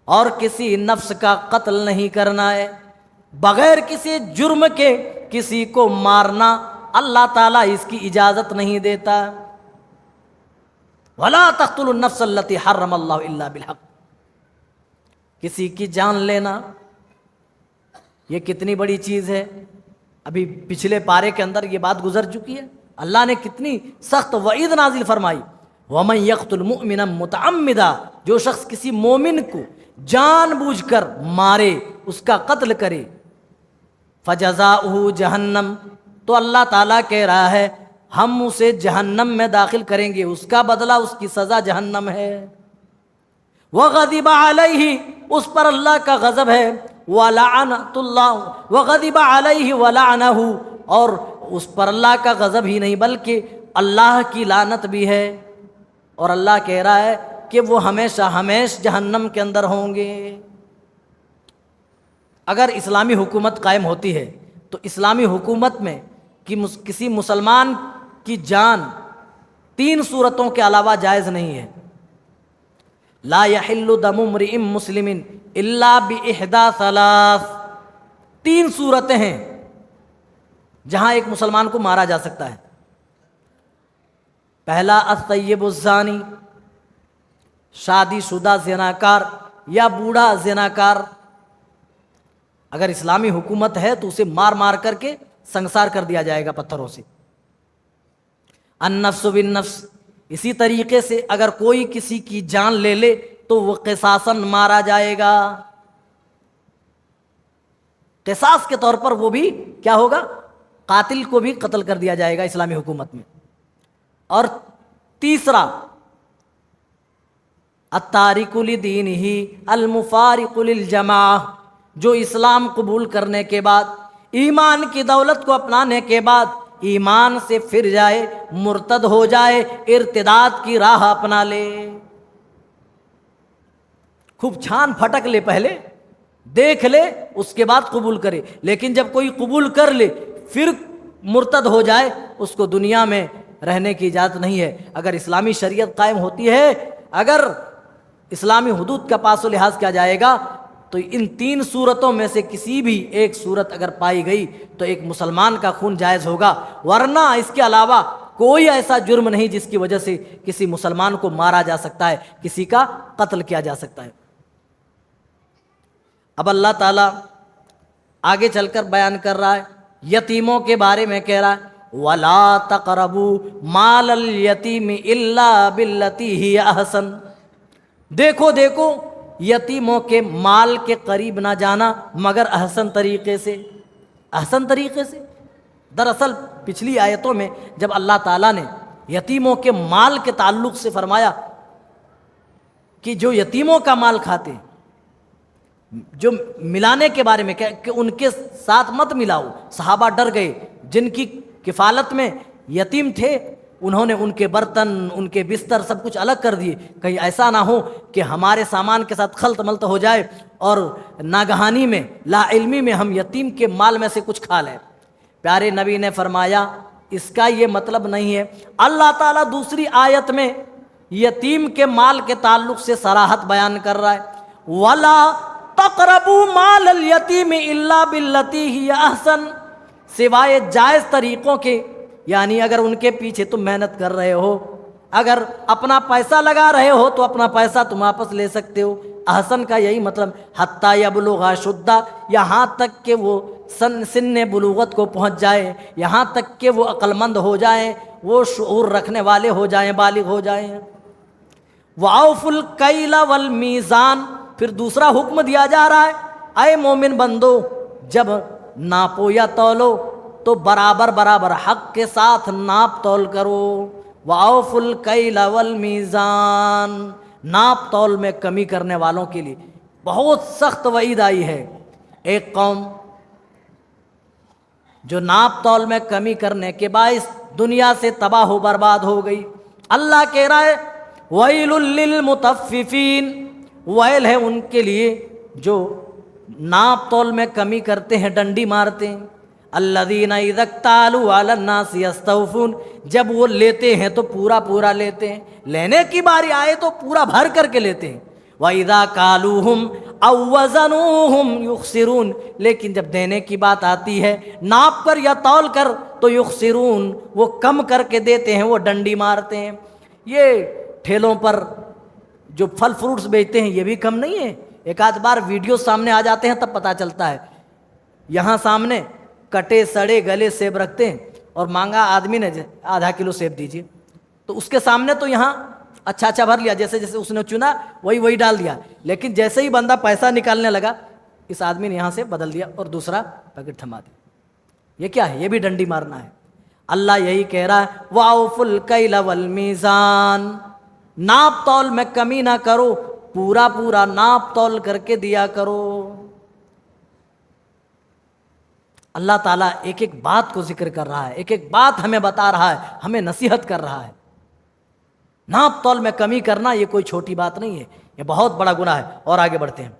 S1: اور کسی نفس کا قتل نہیں کرنا ہے، بغیر کسی جرم کے کسی کو مارنا اللہ تعالیٰ اس کی اجازت نہیں دیتا۔ وَلَا تَقْتُلُوا النَّفْسَ الَّتِي حَرَّمَ اللَّهُ إِلَّا بِالْحَقِّ، کسی کی جان لینا یہ کتنی بڑی چیز ہے. ابھی پچھلے پارے کے اندر یہ بات گزر چکی ہے. اللہ نے کتنی سخت وعید نازل فرمائی. وَمَن يَقْتُلْ مُؤْمِنًا مُتَعَمِّدًا، جو شخص کسی مومن کو جان بوجھ کر مارے، اس کا قتل کرے، فَجَزَاؤُهُ جہنم، تو اللہ تعالیٰ کہہ رہا ہے ہم اسے جہنم میں داخل کریں گے، اس کا بدلہ، اس کی سزا جہنم ہے. وَغَضِبَ عَلَيْهِ، اس پر اللہ کا غضب ہے. وَلَعَنَةُ اللَّهِ، وَغَضِبَ عَلَيْهِ وَلَعَنَهُ، اور اس پر اللہ کا غضب ہی نہیں بلکہ اللہ کی لعنت بھی ہے. اور اللہ کہہ رہا ہے کہ وہ ہمیشہ ہمیشہ جہنم کے اندر ہوں گے. اگر اسلامی حکومت قائم ہوتی ہے تو اسلامی حکومت میں کسی مسلمان کی جان 3 صورتوں کے علاوہ جائز نہیں ہے. لا يحل دم امرئ مسلم الا باحدى ثلاث، 3 صورتیں ہیں جہاں ایک مسلمان کو مارا جا سکتا ہے. پہلا الطیب الزانی، شادی شدہ زناکار یا بوڑھا زناکار. اگر اسلامی حکومت ہے تو اسے مار مار کر کے سنسار کر دیا جائے گا پتھروں سے. النفس بالنفس، اسی طریقے سے اگر کوئی کسی کی جان لے لے تو وہ قصاصاً مارا جائے گا. قصاص کے طور پر وہ بھی کیا ہوگا، قاتل کو بھی قتل کر دیا جائے گا اسلامی حکومت میں. اور تیسرا التارک لدینہ المفارق للجماعہ، جو اسلام قبول کرنے کے بعد، ایمان کی دولت کو اپنانے کے بعد ایمان سے پھر جائے، مرتد ہو جائے، ارتداد کی راہ اپنا لے. خوب چھان پھٹک لے، پہلے دیکھ لے، اس کے بعد قبول کرے. لیکن جب کوئی قبول کر لے پھر مرتد ہو جائے، اس کو دنیا میں رہنے کی اجازت نہیں ہے. اگر اسلامی شریعت قائم ہوتی ہے، اگر اسلامی حدود کا پاس و لحاظ کیا جائے گا، تو ان 3 صورتوں میں سے کسی بھی ایک صورت اگر پائی گئی تو ایک مسلمان کا خون جائز ہوگا. ورنہ اس کے علاوہ کوئی ایسا جرم نہیں جس کی وجہ سے کسی مسلمان کو مارا جا سکتا ہے، کسی کا قتل کیا جا سکتا ہے. اب اللہ تعالیٰ آگے چل کر بیان کر رہا ہے، یتیموں کے بارے میں کہہ رہا ہے وَلَا تَقْرَبُوا مَالَ الْيَتِيمِ إِلَّا بِالَّتِي هِيَ أَحْسَنُ. دیکھو یتیموں کے مال کے قریب نہ جانا مگر احسن طریقے سے. احسن طریقے سے، دراصل پچھلی آیتوں میں جب اللہ تعالیٰ نے یتیموں کے مال کے تعلق سے فرمایا کہ جو یتیموں کا مال کھاتے، جو ملانے کے بارے میں کہ ان کے ساتھ مت ملاؤ، صحابہ ڈر گئے. جن کی کفالت میں یتیم تھے انہوں نے ان کے برتن، ان کے بستر سب کچھ الگ کر دیے، کہیں ایسا نہ ہو کہ ہمارے سامان کے ساتھ خلط ملط ہو جائے اور ناگہانی میں، لا علمی میں ہم یتیم کے مال میں سے کچھ کھا لیں. پیارے نبی نے فرمایا اس کا یہ مطلب نہیں ہے. اللہ تعالیٰ دوسری آیت میں یتیم کے مال کے تعلق سے صراحت بیان کر رہا ہے وَلَا تَقْرَبُوا مَالَ الْيَتِيمِ إِلَّا بِالَّتِي هِيَ أَحْسَنُ، سوائے جائز طریقوں کے. یعنی اگر ان کے پیچھے تم محنت کر رہے ہو، اگر اپنا پیسہ لگا رہے ہو تو اپنا پیسہ تم واپس لے سکتے ہو. احسن کا یہی مطلب حتیٰ یبلغ اشدہ، یہاں تک کہ وہ سن بلوغت کو پہنچ جائے، یہاں تک کہ وہ عقل مند ہو جائیں، وہ شعور رکھنے والے ہو جائیں، بالغ ہو جائیں. وَأَوْفُوا الْكَيْلَ وَالْمِيزَانَ، پھر دوسرا حکم دیا جا رہا ہے اے مومن بندو، جب ناپو یا تولو تو برابر برابر حق کے ساتھ ناپ تول کرو. وَأَوْفُوا الْكَيْلَ وَالْمِيزَانَ، ناپ تول میں کمی کرنے والوں کے لیے بہت سخت وعید آئی ہے. ایک قوم جو ناپ تول میں کمی کرنے کے باعث دنیا سے تباہ و برباد ہو گئی. اللہ کہہ رہا ہے وَيْلٌ لِّلْمُطَفِّفِينَ، ویل ہے ان کے لیے جو ناپ تول میں کمی کرتے ہیں، ڈنڈی مارتے ہیں. الذین اذا اکتالوا علی الناس یستوفون، جب وہ لیتے ہیں تو پورا پورا لیتے ہیں، لینے کی باری آئے تو پورا بھر کر کے لیتے ہیں. وَإِذَا كَالُوهُمْ أَوْ وَزَنُوهُمْ يُخْسِرُونَ، لیکن جب دینے کی بات آتی ہے ناپ کر یا تول کر تو یخسرون، وہ کم کر کے دیتے ہیں، وہ ڈنڈی مارتے ہیں. یہ ٹھیلوں پر جو پھل فروٹس بیچتے ہیں یہ بھی کم نہیں ہے. ایک آدھ بار ویڈیو سامنے آ جاتے ہیں تب پتہ چلتا ہے. یہاں سامنے کٹے سڑے گلے سیب رکھتے ہیں اور مانگا آدمی نے آدھا کلو سیب دیجیے، تو اس کے سامنے تو یہاں اچھا بھر لیا، جیسے جیسے اس نے چنا وہی ڈال دیا، لیکن جیسے ہی بندہ پیسہ نکالنے لگا اس آدمی نے یہاں سے بدل دیا اور دوسرا پیکٹ تھما دیا. یہ کیا ہے؟ یہ بھی ڈنڈی مارنا ہے. اللہ یہی کہہ رہا ہے وَأَوْفُوا الْكَيْلَ وَالْمِيزَانَ، ناپ تول میں کمی نہ کرو، پورا ناپ تول کر کے دیا کرو. اللہ تعالیٰ ایک ایک بات کو ذکر کر رہا ہے، ایک ایک بات ہمیں بتا رہا ہے، ہمیں نصیحت کر رہا ہے. ناپ تول میں کمی کرنا یہ کوئی چھوٹی بات نہیں ہے، یہ بہت بڑا گناہ ہے. اور آگے بڑھتے ہیں.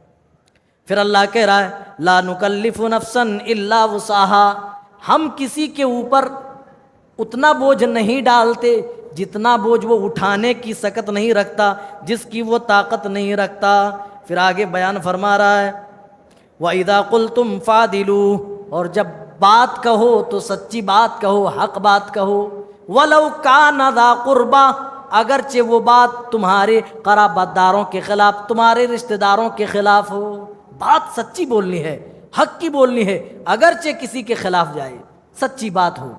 S1: پھر اللہ کہہ رہا ہے لا نکلف نفسا الا وسعها، ہم کسی کے اوپر اتنا بوجھ نہیں ڈالتے جتنا بوجھ وہ اٹھانے کی سکت نہیں رکھتا، جس کی وہ طاقت نہیں رکھتا. پھر آگے بیان فرما رہا ہے وَإِذَا قُلْتُمْ فَعْدِلُوا، اور جب بات کہو تو سچی بات کہو، حق بات کہو. وَلَوْ كَانَ ذَا قُرْبَى، اگرچہ وہ بات تمہارے قرابت داروں کے خلاف، تمہارے رشتہ داروں کے خلاف ہو. بات سچی بولنی ہے، حق کی بولنی ہے، اگرچہ کسی کے خلاف جائے، سچی بات ہو.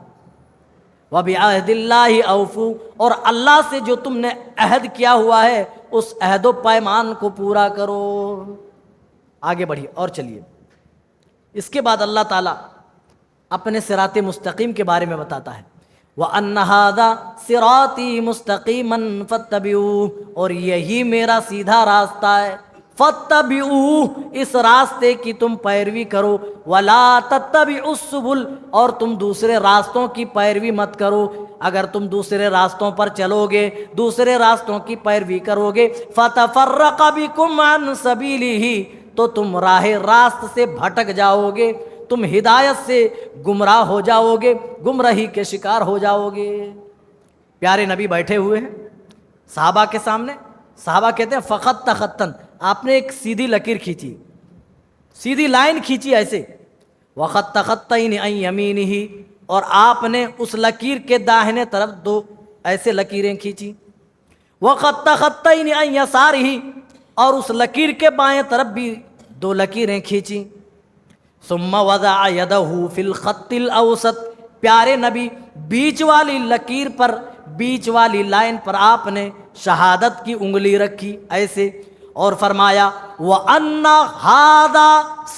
S1: وَبِعَهْدِ اللَّهِ أَوْفُوا، اور اللہ سے جو تم نے عہد کیا ہوا ہے اس عہد و پیمان کو پورا کرو. آگے بڑھیے اور چلیے. اس کے بعد اللہ تعالیٰ اپنے صراط مستقیم کے بارے میں بتاتا ہے وَأَنَّ هَذَا صِرَاطِي مُسْتَقِيمًا فَاتَّبِعُوهُ، اور یہی میرا سیدھا راستہ ہے. فَاتَّبِعُوهُ، اس راستے کی تم پیروی کرو. وَلَا تَتَّبِعُوا السُّبُلَ، اور تم دوسرے راستوں کی پیروی مت کرو. اگر تم دوسرے راستوں پر چلو گے، دوسرے راستوں کی پیروی کرو گے، فَتَفَرَّقَ بِكُمْ عَنْ سَبِيلِهِ، تو تم راہ راست سے بھٹک جاؤ گے، تم ہدایت سے گمراہ ہو جاؤ گے، گمراہی کے شکار ہو جاؤ گے. پیارے نبی بیٹھے ہوئے ہیں صحابہ کے سامنے. صحابہ کہتے ہیں فخط خطن، آپ نے ایک سیدھی لکیر کھینچی، سیدھی لائن کھینچی ایسے. وخط خطین عن یمینہ، اور آپ نے اس لکیر کے داہنے طرف دو ایسے لکیریں کھینچی. وخط خطین عن یسارہ، اور اس لکیر کے بائیں طرف بھی دو لکیریں کھینچی. ثم وضع یدہ فی الخط الاوسط، پیارے نبی بیچ والی لکیر پر، بیچ والی لائن پر آپ نے شہادت کی انگلی رکھی ایسے، اور فرمایا وَأَنَّ هَذَا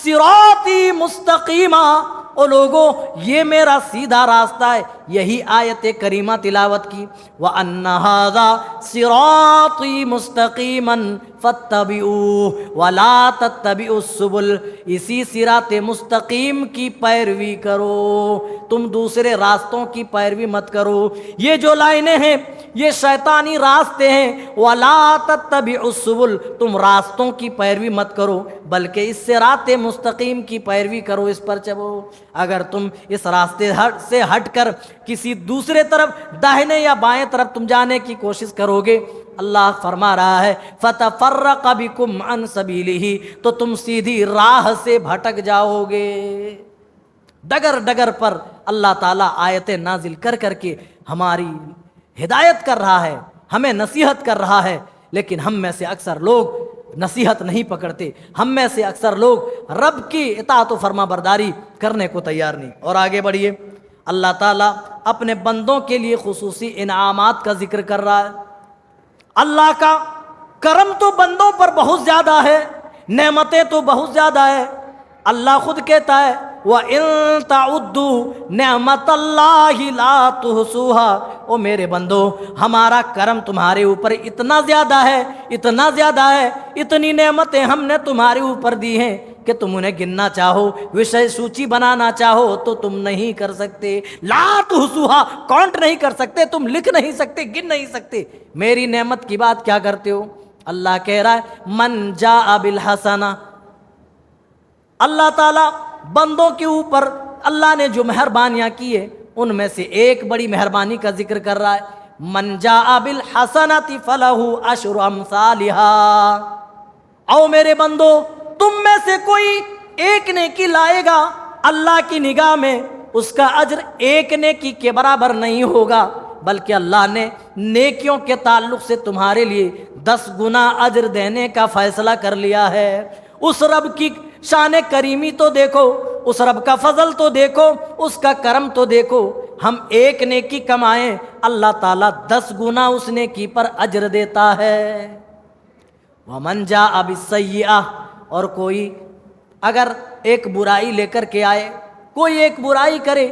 S1: صِرَاطِي مُسْتَقِيمًا، او لوگوں یہ میرا سیدھا راستہ ہے. یہی آیت کریمہ تلاوت کی وَأَنَّ هَذَا صِرَاطِي مُسْتَقِيمًا فَاتَّبِعُوهُ وَلَا تَتَّبِعُوا السُّبُلَ، اسی صراط مستقیم کی پیروی کرو، تم دوسرے راستوں کی پیروی مت کرو. یہ جو لائنیں ہیں یہ شیطانی راستے ہیں. وَلَا تَتَّبِعُوا السُّبُلَ، تم راستوں کی پیروی مت کرو بلکہ اس صراط مستقیم کی پیروی کرو، اس پر چلو. اگر تم اس راستے سے ہٹ کر کسی دوسرے طرف داہنے یا بائیں طرف تم جانے کی کوشش کرو گے، اللہ فرما رہا ہے فَتَفَرَّقَ بِكُمْ عَنْ سَبِيلِهِ، تو تم سیدھی راہ سے بھٹک جاؤ گے. ڈگر ڈگر پر اللہ تعالیٰ آیتیں نازل کر کر کے ہماری ہدایت کر رہا ہے، ہمیں نصیحت کر رہا ہے. لیکن ہم میں سے اکثر لوگ نصیحت نہیں پکڑتے، ہم میں سے اکثر لوگ رب کی اطاعت و فرما برداری کرنے کو تیار نہیں. اور آگے بڑھیے. اللہ تعالیٰ اپنے بندوں کے لیے خصوصی انعامات کا ذکر کر رہا ہے. اللہ کا کرم تو بندوں پر بہت زیادہ ہے، نعمتیں تو بہت زیادہ ہے. اللہ خود کہتا ہے وَإِن تَعُدُّوا نِعْمَتَ اللَّهِ لَا تُحْصُوهَا، او میرے بندو ہمارا کرم تمہارے اوپر اتنا زیادہ ہے، اتنا زیادہ ہے، اتنی نعمتیں ہم نے تمہارے اوپر دی ہیں کہ تم انہیں گننا چاہو، وشے سوچی بنانا چاہو تو تم نہیں کر سکتے. لا تحصوها، کاؤنٹ نہیں کر سکتے، تم لکھ نہیں سکتے، گن نہیں سکتے. میری نعمت کی بات کیا کرتے ہو؟ اللہ کہہ رہا ہے من جاء بالحسنہ، اللہ تعالیٰ بندوں کے اوپر اللہ نے جو مہربانیاں کی ہے ان میں سے ایک بڑی مہربانی کا ذکر کر رہا ہے. من جاء بالحسنۃ فلہ عشر امثالها، او میرے بندو تم میں سے کوئی ایک نیکی لائے گا، اللہ کی نگاہ میں اس کا اجر ایک نیکی کے برابر نہیں ہوگا، بلکہ اللہ نے نیکیوں کے تعلق سے تمہارے لیے 10 گنا اجر دینے کا فیصلہ کر لیا ہے. اس رب کی شان کریمی تو دیکھو، اس رب کا فضل تو دیکھو، اس کا کرم تو دیکھو۔ ہم ایک نیکی کمائیں، اللہ تعالیٰ 10 گنا اس نیکی پر اجر دیتا ہے۔ وَمَنْ جَاءَ بِالسَّيِّئَةِ، اور کوئی اگر ایک برائی لے کر کے آئے، کوئی ایک برائی کرے،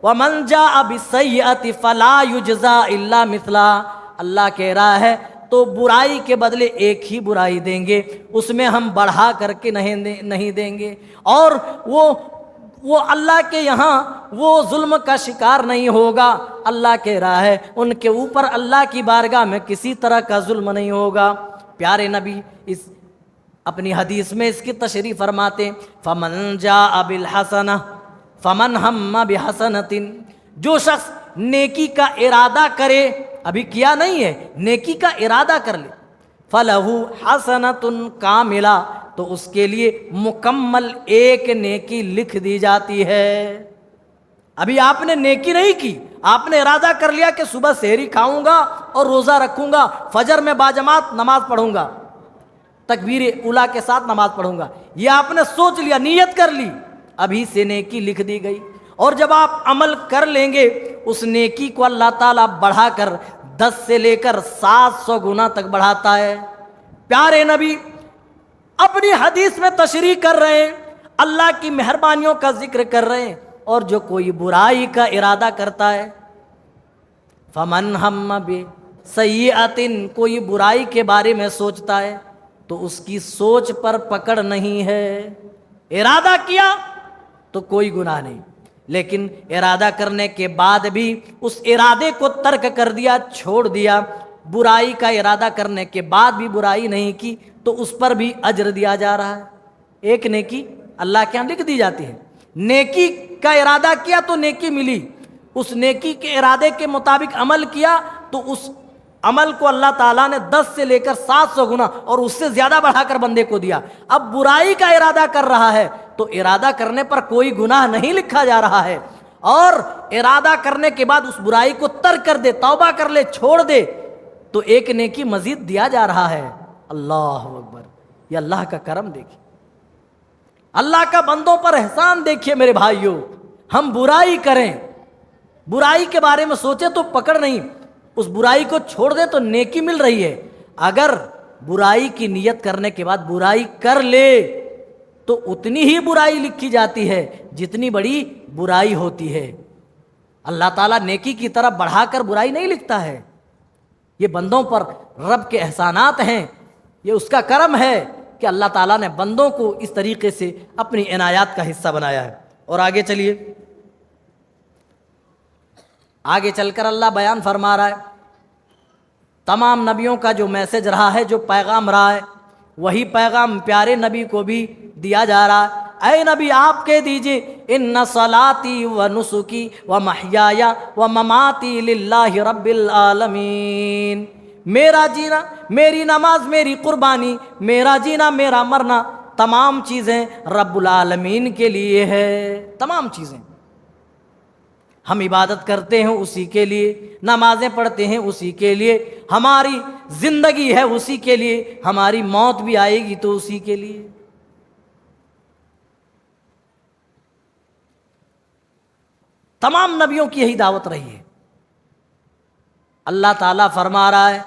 S1: وَمَنْ جَاءَ بِالسَّيِّئَةِ فَلَا يُجْزَى إِلَّا مِثْلَهَا، اللہ کہہ رہا ہے تو برائی کے بدلے ایک ہی برائی دیں گے، اس میں ہم بڑھا کر کے نہیں دیں گے، اور وہ اللہ کے یہاں وہ ظلم کا شکار نہیں ہوگا۔ اللہ کہہ رہا ہے ان کے اوپر اللہ کی بارگاہ میں کسی طرح کا ظلم نہیں ہوگا۔ پیارے نبی اس اپنی حدیث میں اس کی تشریح فرماتے ہیں، فَمَنْ جَاءَ بِالْحَسَنَةِ فَمَنْ هَمَّ بِحَسَنَةٍ، جو شخص نیکی کا ارادہ کرے، ابھی کیا نہیں ہے، نیکی کا ارادہ کر لے، فَلَهُ حَسَنَةٌ كَامِلَةٌ، تو اس کے لیے مکمل ایک نیکی لکھ دی جاتی ہے۔ ابھی آپ نے نیکی نہیں کی، آپ نے ارادہ کر لیا کہ صبح سحری کھاؤں گا اور روزہ رکھوں گا، فجر میں باجماعت نماز پڑھوں گا، تکبیر اولیٰ کے ساتھ نماز پڑھوں گا، یہ آپ نے سوچ لیا، نیت کر لی، ابھی سے نیکی لکھ دی گئی۔ اور جب آپ عمل کر لیں گے، اس نیکی کو اللہ تعالیٰ بڑھا کر 10 سے لے کر 700 گنا تک بڑھاتا ہے۔ پیارے نبی اپنی حدیث میں تشریح کر رہے ہیں، اللہ کی مہربانیوں کا ذکر کر رہے ہیں، اور جو کوئی برائی کا ارادہ کرتا ہے، فَمَنْ هَمَّ بِسَيِّئَةٍ، کوئی برائی کے بارے میں سوچتا ہے تو اس کی سوچ پر پکڑ نہیں ہے، ارادہ کیا تو کوئی گناہ نہیں، لیکن ارادہ کرنے کے بعد بھی اس ارادے کو ترک کر دیا، چھوڑ دیا، برائی کا ارادہ کرنے کے بعد بھی برائی نہیں کی، تو اس پر بھی اجر دیا جا رہا ہے۔ ایک نیکی اللہ کے ہاں لکھ دی جاتی ہے، نیکی کا ارادہ کیا تو نیکی ملی، اس نیکی کے ارادے کے مطابق عمل کیا تو اس عمل کو اللہ تعالیٰ نے 10 سے لے کر 700 گنا اور اس سے زیادہ بڑھا کر بندے کو دیا۔ اب برائی کا ارادہ کر رہا ہے تو ارادہ کرنے پر کوئی گناہ نہیں لکھا جا رہا ہے، اور ارادہ کرنے کے بعد اس برائی کو ترک کر دے، توبہ کر لے، چھوڑ دے، تو ایک نیکی مزید دیا جا رہا ہے۔ اللہ اکبر، یہ اللہ کا کرم دیکھیں، اللہ کا بندوں پر احسان دیکھیے میرے بھائیوں۔ ہم برائی کریں، برائی کے بارے میں سوچیں تو پکڑ نہیں، اس برائی کو چھوڑ دیں تو نیکی مل رہی ہے۔ اگر برائی کی نیت کرنے کے بعد برائی کر لے تو اتنی ہی برائی لکھی جاتی ہے جتنی بڑی برائی ہوتی ہے۔ اللہ تعالیٰ نیکی کی طرف بڑھا کر برائی نہیں لکھتا ہے، یہ بندوں پر رب کے احسانات ہیں، یہ اس کا کرم ہے کہ اللہ تعالیٰ نے بندوں کو اس طریقے سے اپنی عنایات کا حصہ بنایا ہے۔ اور آگے چلیے، آگے چل کر اللہ بیان فرما رہا ہے، تمام نبیوں کا جو میسج رہا ہے، جو پیغام رہا ہے، وہی پیغام پیارے نبی کو بھی دیا جا رہا ہے۔ اے نبی آپ کہہ دیجئے، ان صلاتی و نسکی و محیای و مماتی للہ رب العالمین، میرا جینا، میری نماز، میری قربانی، میرا جینا، میرا مرنا، تمام چیزیں رب العالمین کے لیے ہے۔ تمام چیزیں ہم عبادت کرتے ہیں اسی کے لیے، نمازیں پڑھتے ہیں اسی کے لیے، ہماری زندگی ہے اسی کے لیے، ہماری موت بھی آئے گی تو اسی کے لیے۔ تمام نبیوں کی یہی دعوت رہی ہے۔ اللہ تعالیٰ فرما رہا ہے،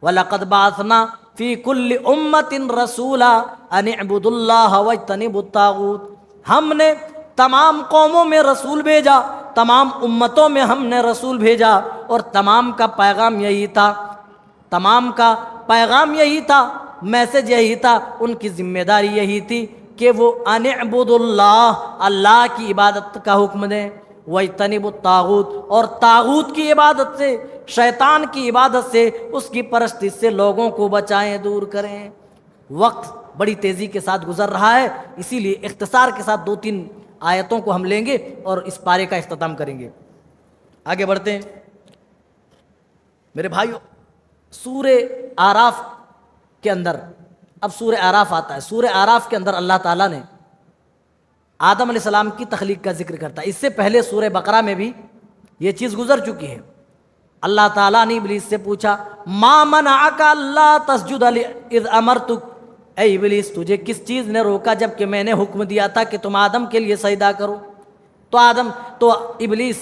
S1: وَلَقَدْ بَعَثْنَا فِي كُلِّ أُمَّةٍ رَسُولًا أَنِ اعْبُدُوا اللَّهَ وَاجْتَنِبُوا الطَّاغُوتَ، ہم نے تمام قوموں میں رسول بھیجا، تمام امتوں میں ہم نے رسول بھیجا، اور تمام کا پیغام یہی تھا، تمام کا پیغام یہی تھا، میسج یہی تھا، ان کی ذمہ داری یہی تھی کہ وہ ان اعبدوا اللہ، اللہ کی عبادت کا حکم دیں، وَاجْتَنِبُوا الطَّاغُوتَ، اور طاغوت کی عبادت سے، شیطان کی عبادت سے، اس کی پرستش سے لوگوں کو بچائیں، دور کریں۔ وقت بڑی تیزی کے ساتھ گزر رہا ہے، اسی لیے اختصار کے ساتھ 2-3 آیتوں کو ہم لیں گے اور اس پارے کا اختتام کریں گے۔ آگے بڑھتے ہیں میرے بھائیو، سورہ اعراف کے اندر، اب سورہ اعراف آتا ہے، سورہ اعراف کے اندر اللہ تعالیٰ نے آدم علیہ السلام کی تخلیق کا ذکر کرتا ہے۔ اس سے پہلے سورہ بقرہ میں بھی یہ چیز گزر چکی ہے۔ اللہ تعالیٰ نے ابلیس سے پوچھا، ما منعک اللہ تسجد اذ امرتک، اے ابلیس تجھے کس چیز نے روکا جب کہ میں نے حکم دیا تھا کہ تم آدم کے لیے سجدہ کرو؟ تو ابلیس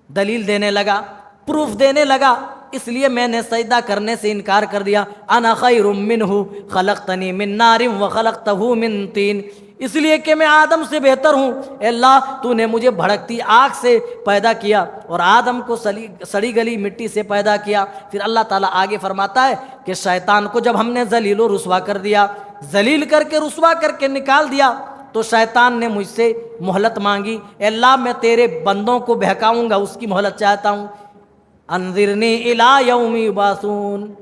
S1: دلیل دینے لگا، پروف دینے لگا، اس لیے میں نے سجدہ کرنے سے انکار کر دیا۔ انا خیر منہ خلقتنی من نار وخلقتہ من طین، اس لیے کہ میں آدم سے بہتر ہوں۔ اے اللہ تو نے مجھے بھڑکتی آگ سے پیدا کیا اور آدم کو سڑی گلی مٹی سے پیدا کیا۔ پھر اللہ تعالیٰ آگے فرماتا ہے کہ شیطان کو جب ہم نے ذلیل و رسوا کر دیا، ذلیل کر کے رسوا کر کے نکال دیا، تو شیطان نے مجھ سے مہلت مانگی، اے اللہ میں تیرے بندوں کو بہکاؤں گا، اس کی مہلت چاہتا ہوں۔ انظرنی الی یوم یبعثون،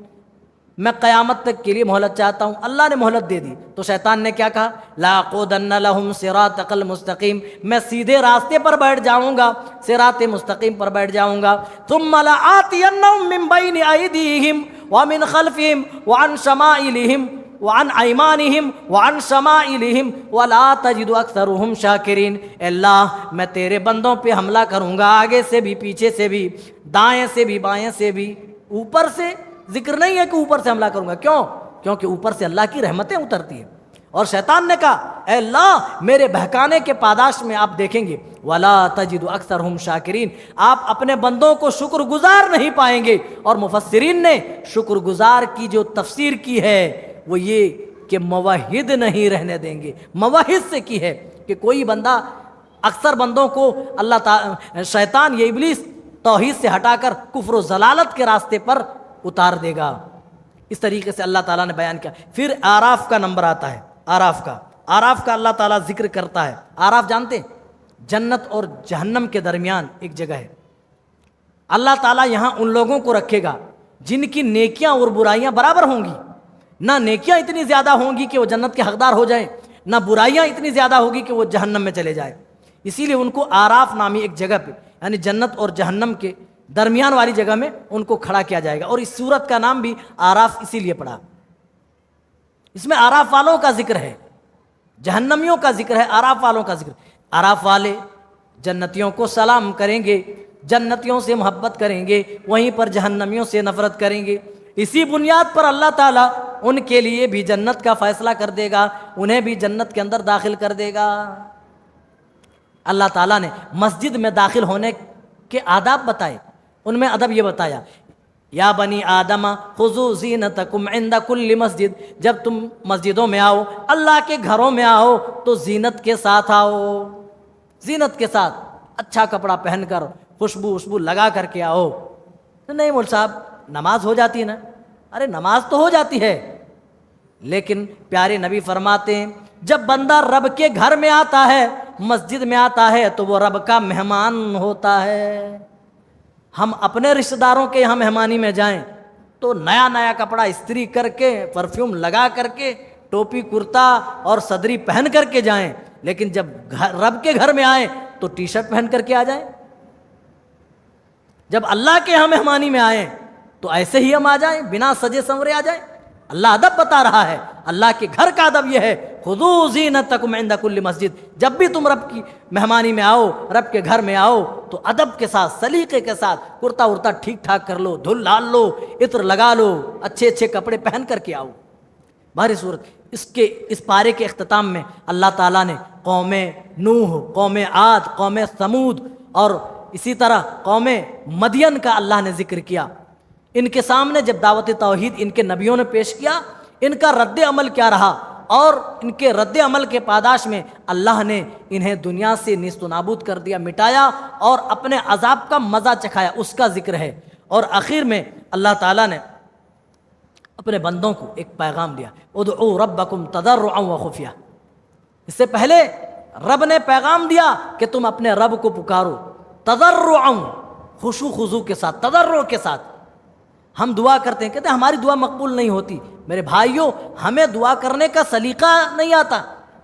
S1: میں قیامت تک کے لیے مہلت چاہتا ہوں۔ اللہ نے مہلت دے دی تو شیطان نے کیا کہا؟ لاقعدن لہم صراطک المستقیم، میں سیدھے راستے پر بیٹھ جاؤں گا، صراط مستقیم پر بیٹھ جاؤں گا۔ ثم لآتینہم من بین ایدیہم ومن خلفہم وعن شمائلہم وعن ایمانہم وعن شمائلہم ولا تجد اکثرہم شاکرین، اے اللہ میں تیرے بندوں پہ حملہ کروں گا، آگے سے بھی، پیچھے سے بھی، دائیں سے بھی، بائیں سے بھی۔ اوپر سے ذکر نہیں ہے کہ اوپر سے حملہ کروں گا، کیوں؟ کیونکہ اوپر سے اللہ کی رحمتیں اترتی ہیں۔ اور شیطان نے کہا اے اللہ میرے بہکانے کے پاداش میں آپ دیکھیں گے ولا تجد اکثرہم شاکرین، آپ اپنے بندوں کو شکر گزار نہیں پائیں گے۔ اور مفسرین نے شکر گزار کی جو تفسیر کی ہے وہ یہ کہ موحد نہیں رہنے دیں گے۔ موحد سے کی ہے کہ کوئی بندہ، اکثر بندوں کو اللہ تعالی شیطان یہ ابلیس توحید سے ہٹا کر کفر و ضلالت کے راستے پر اتار دے گا۔ اس طریقے سے اللہ تعالیٰ نے بیان کیا۔ پھر آراف کا نمبر آتا ہے، آراف کا اللہ تعالیٰ ذکر کرتا ہے۔ آراف جانتے ہیں؟ جنت اور جہنم کے درمیان ایک جگہ ہے۔ اللہ تعالیٰ یہاں ان لوگوں کو رکھے گا جن کی نیکیاں اور برائیاں برابر ہوں گی، نہ نیکیاں اتنی زیادہ ہوں گی کہ وہ جنت کے حقدار ہو جائیں، نہ برائیاں اتنی زیادہ ہوگی کہ وہ جہنم میں چلے جائیں۔ اسی لیے ان کو آراف نامی ایک جگہ پہ، یعنی جنت اور جہنم کے درمیان والی جگہ میں ان کو کھڑا کیا جائے گا۔ اور اس سورت کا نام بھی آراف اسی لیے پڑا، اس میں آراف والوں کا ذکر ہے، جہنمیوں کا ذکر ہے، آراف والوں کا ذکر۔ آراف والے جنتیوں کو سلام کریں گے، جنتیوں سے محبت کریں گے، وہیں پر جہنمیوں سے نفرت کریں گے۔ اسی بنیاد پر اللہ تعالیٰ ان کے لیے بھی جنت کا فیصلہ کر دے گا، انہیں بھی جنت کے اندر داخل کر دے گا۔ اللہ تعالیٰ نے مسجد میں داخل ہونے کے آداب بتائے، ان میں ادب یہ بتایا یا بنی آدم خذوا زینتکم عند کل مسجد، جب تم مسجدوں میں آؤ، اللہ کے گھروں میں آؤ تو زینت کے ساتھ آؤ، زینت کے ساتھ، اچھا کپڑا پہن کر، خوشبو لگا کر کے آؤ۔ نہیں مول صاحب نماز ہو جاتی ہے نا، ارے نماز تو ہو جاتی ہے، لیکن پیارے نبی فرماتے ہیں جب بندہ رب کے گھر میں آتا ہے، مسجد میں آتا ہے تو وہ رب کا مہمان ہوتا ہے۔ ہم اپنے رشتہ داروں کے یہاں مہمانی میں جائیں تو نیا نیا کپڑا استری کر کے، پرفیوم لگا کر کے، ٹوپی کرتا اور صدری پہن کر کے جائیں، لیکن جب رب کے گھر میں آئیں تو ٹی شرٹ پہن کر کے آ جائیں۔ جب اللہ کے یہاں مہمانی میں آئیں تو ایسے ہی ہم آ جائیں، بنا سجے سنورے آ جائیں۔ اللہ ادب بتا رہا ہے، اللہ کے گھر کا ادب یہ ہے خذوا زینتکم عند کل مسجد، جب بھی تم رب کی مہمانی میں آؤ، رب کے گھر میں آؤ تو ادب کے ساتھ، سلیقے کے ساتھ، کرتا ورتا ٹھیک ٹھاک کر لو، دھل ڈال لو، عطر لگا لو، اچھے اچھے کپڑے پہن کر کے آؤ۔ بہر صورت اس پارے کے اختتام میں اللہ تعالیٰ نے قوم نوح، قوم عاد، قوم ثمود اور اسی طرح قوم مدین کا اللہ نے ذکر کیا۔ ان کے سامنے جب دعوت توحید ان کے نبیوں نے پیش کیا، ان کا رد عمل کیا رہا، اور ان کے رد عمل کے پاداش میں اللہ نے انہیں دنیا سے نیست و نابود کر دیا، مٹایا اور اپنے عذاب کا مزہ چکھایا، اس کا ذکر ہے۔ اور آخر میں اللہ تعالیٰ نے اپنے بندوں کو ایک پیغام دیا، ادعوا ربکم تضرعا وخفیہ۔ اس سے پہلے رب نے پیغام دیا کہ تم اپنے رب کو پکارو تضرعا، خشوع خضوع کے ساتھ، تضرع کے ساتھ۔ ہم دعا کرتے ہیں، کہتے ہیں ہماری دعا مقبول نہیں ہوتی۔ میرے بھائیوں، ہمیں دعا کرنے کا سلیقہ نہیں آتا،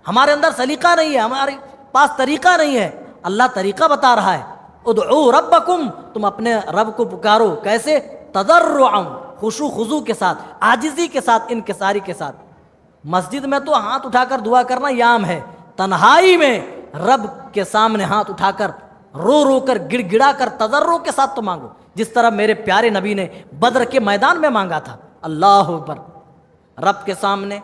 S1: ہمارے اندر سلیقہ نہیں ہے، ہمارے پاس طریقہ نہیں ہے۔ اللہ طریقہ بتا رہا ہے، ادعوا ربکم، تم اپنے رب کو پکارو، کیسے؟ تضرعا، خشوع خضوع کے ساتھ، عاجزی کے ساتھ، انکساری کے ساتھ۔ مسجد میں تو ہاتھ اٹھا کر دعا کرنا یہ عام ہے، تنہائی میں رب کے سامنے ہاتھ اٹھا کر، رو رو کر، گڑ گڑا کر، تضرع کے ساتھ تو مانگو، جس طرح میرے پیارے نبی نے بدر کے میدان میں مانگا تھا۔ اللہ اکبر، رب کے سامنے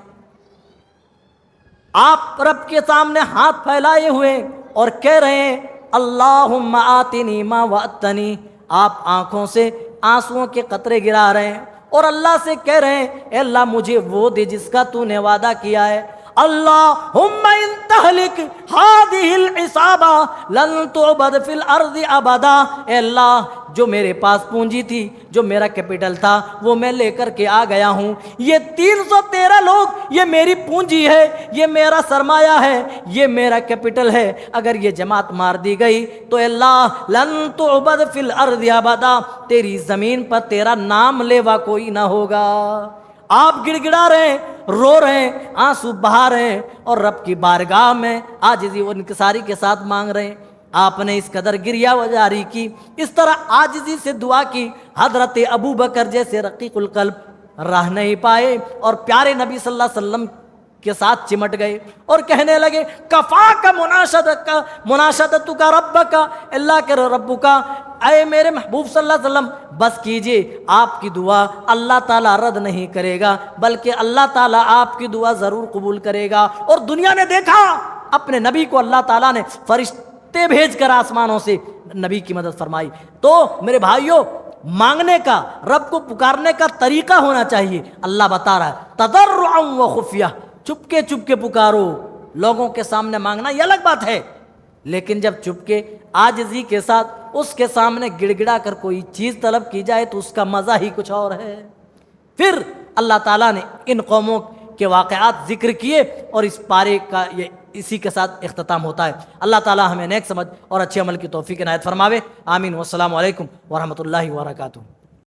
S1: آپ رب کے سامنے ہاتھ پھیلائے ہوئے اور کہہ رہے ہیں اللہم آتنی ما وعدتنی، آپ آنکھوں سے آنسوؤں کے قطرے گرا رہے ہیں اور اللہ سے کہہ رہے ہیں اے اللہ مجھے وہ دے جس کا تو نے وعدہ کیا ہے۔ اللہم ان تہلک ہذہ العصابہ لن تعبد فی الارض ابدا، اے اللہ جو میرے پاس پونجی تھی، جو میرا کیپٹل تھا، وہ میں لے کر کے آ گیا ہوں، یہ 313 لوگ، یہ میری پونجی ہے، یہ میرا سرمایہ ہے، یہ میرا کیپٹل ہے، اگر یہ جماعت مار دی گئی تو اے اللہ لن تعبد فی الارض ابدا، تیری زمین پر تیرا نام لیوا کوئی نہ ہوگا۔ آپ گڑ گڑا رہے ہیں، رو رہے ہیں، آنسو بہا رہے ہیں اور رب کی بارگاہ میں عاجزی و انکساری کے ساتھ مانگ رہے ہیں۔ آپ نے اس قدر گریہ جاری کی، اس طرح عاجزی سے دعا کی، حضرت ابو بکر جیسے رقیق القلب رہ نہیں پائے اور پیارے نبی صلی اللہ علیہ وسلم کے ساتھ چمٹ گئے اور کہنے لگے کفا کا مناشدت کا رب کا، اللہ کے رب کا، اے میرے محبوب صلی اللہ علیہ وسلم بس کیجئے، آپ کی دعا اللہ تعالیٰ رد نہیں کرے گا بلکہ اللہ تعالیٰ آپ کی دعا ضرور قبول کرے گا۔ اور دنیا نے دیکھا اپنے نبی کو اللہ تعالیٰ نے فرشتے بھیج کر آسمانوں سے نبی کی مدد فرمائی۔ تو میرے بھائیوں، مانگنے کا، رب کو پکارنے کا طریقہ ہونا چاہیے۔ اللہ بتا رہا ہے تضرعا و خفیہ، چپکے چپکے پکارو، لوگوں کے سامنے مانگنا یہ الگ بات ہے، لیکن جب چپکے عاجزی کے ساتھ اس کے سامنے گڑ گڑا کر کوئی چیز طلب کی جائے تو اس کا مزہ ہی کچھ اور ہے۔ پھر اللہ تعالیٰ نے ان قوموں کے واقعات ذکر کیے اور اس پارے کا یہ اسی کے ساتھ اختتام ہوتا ہے۔ اللہ تعالیٰ ہمیں نیک سمجھ اور اچھے عمل کی توفیق عنایت فرماوے، آمین۔ والسلام علیکم ورحمۃ اللہ وبرکاتہ۔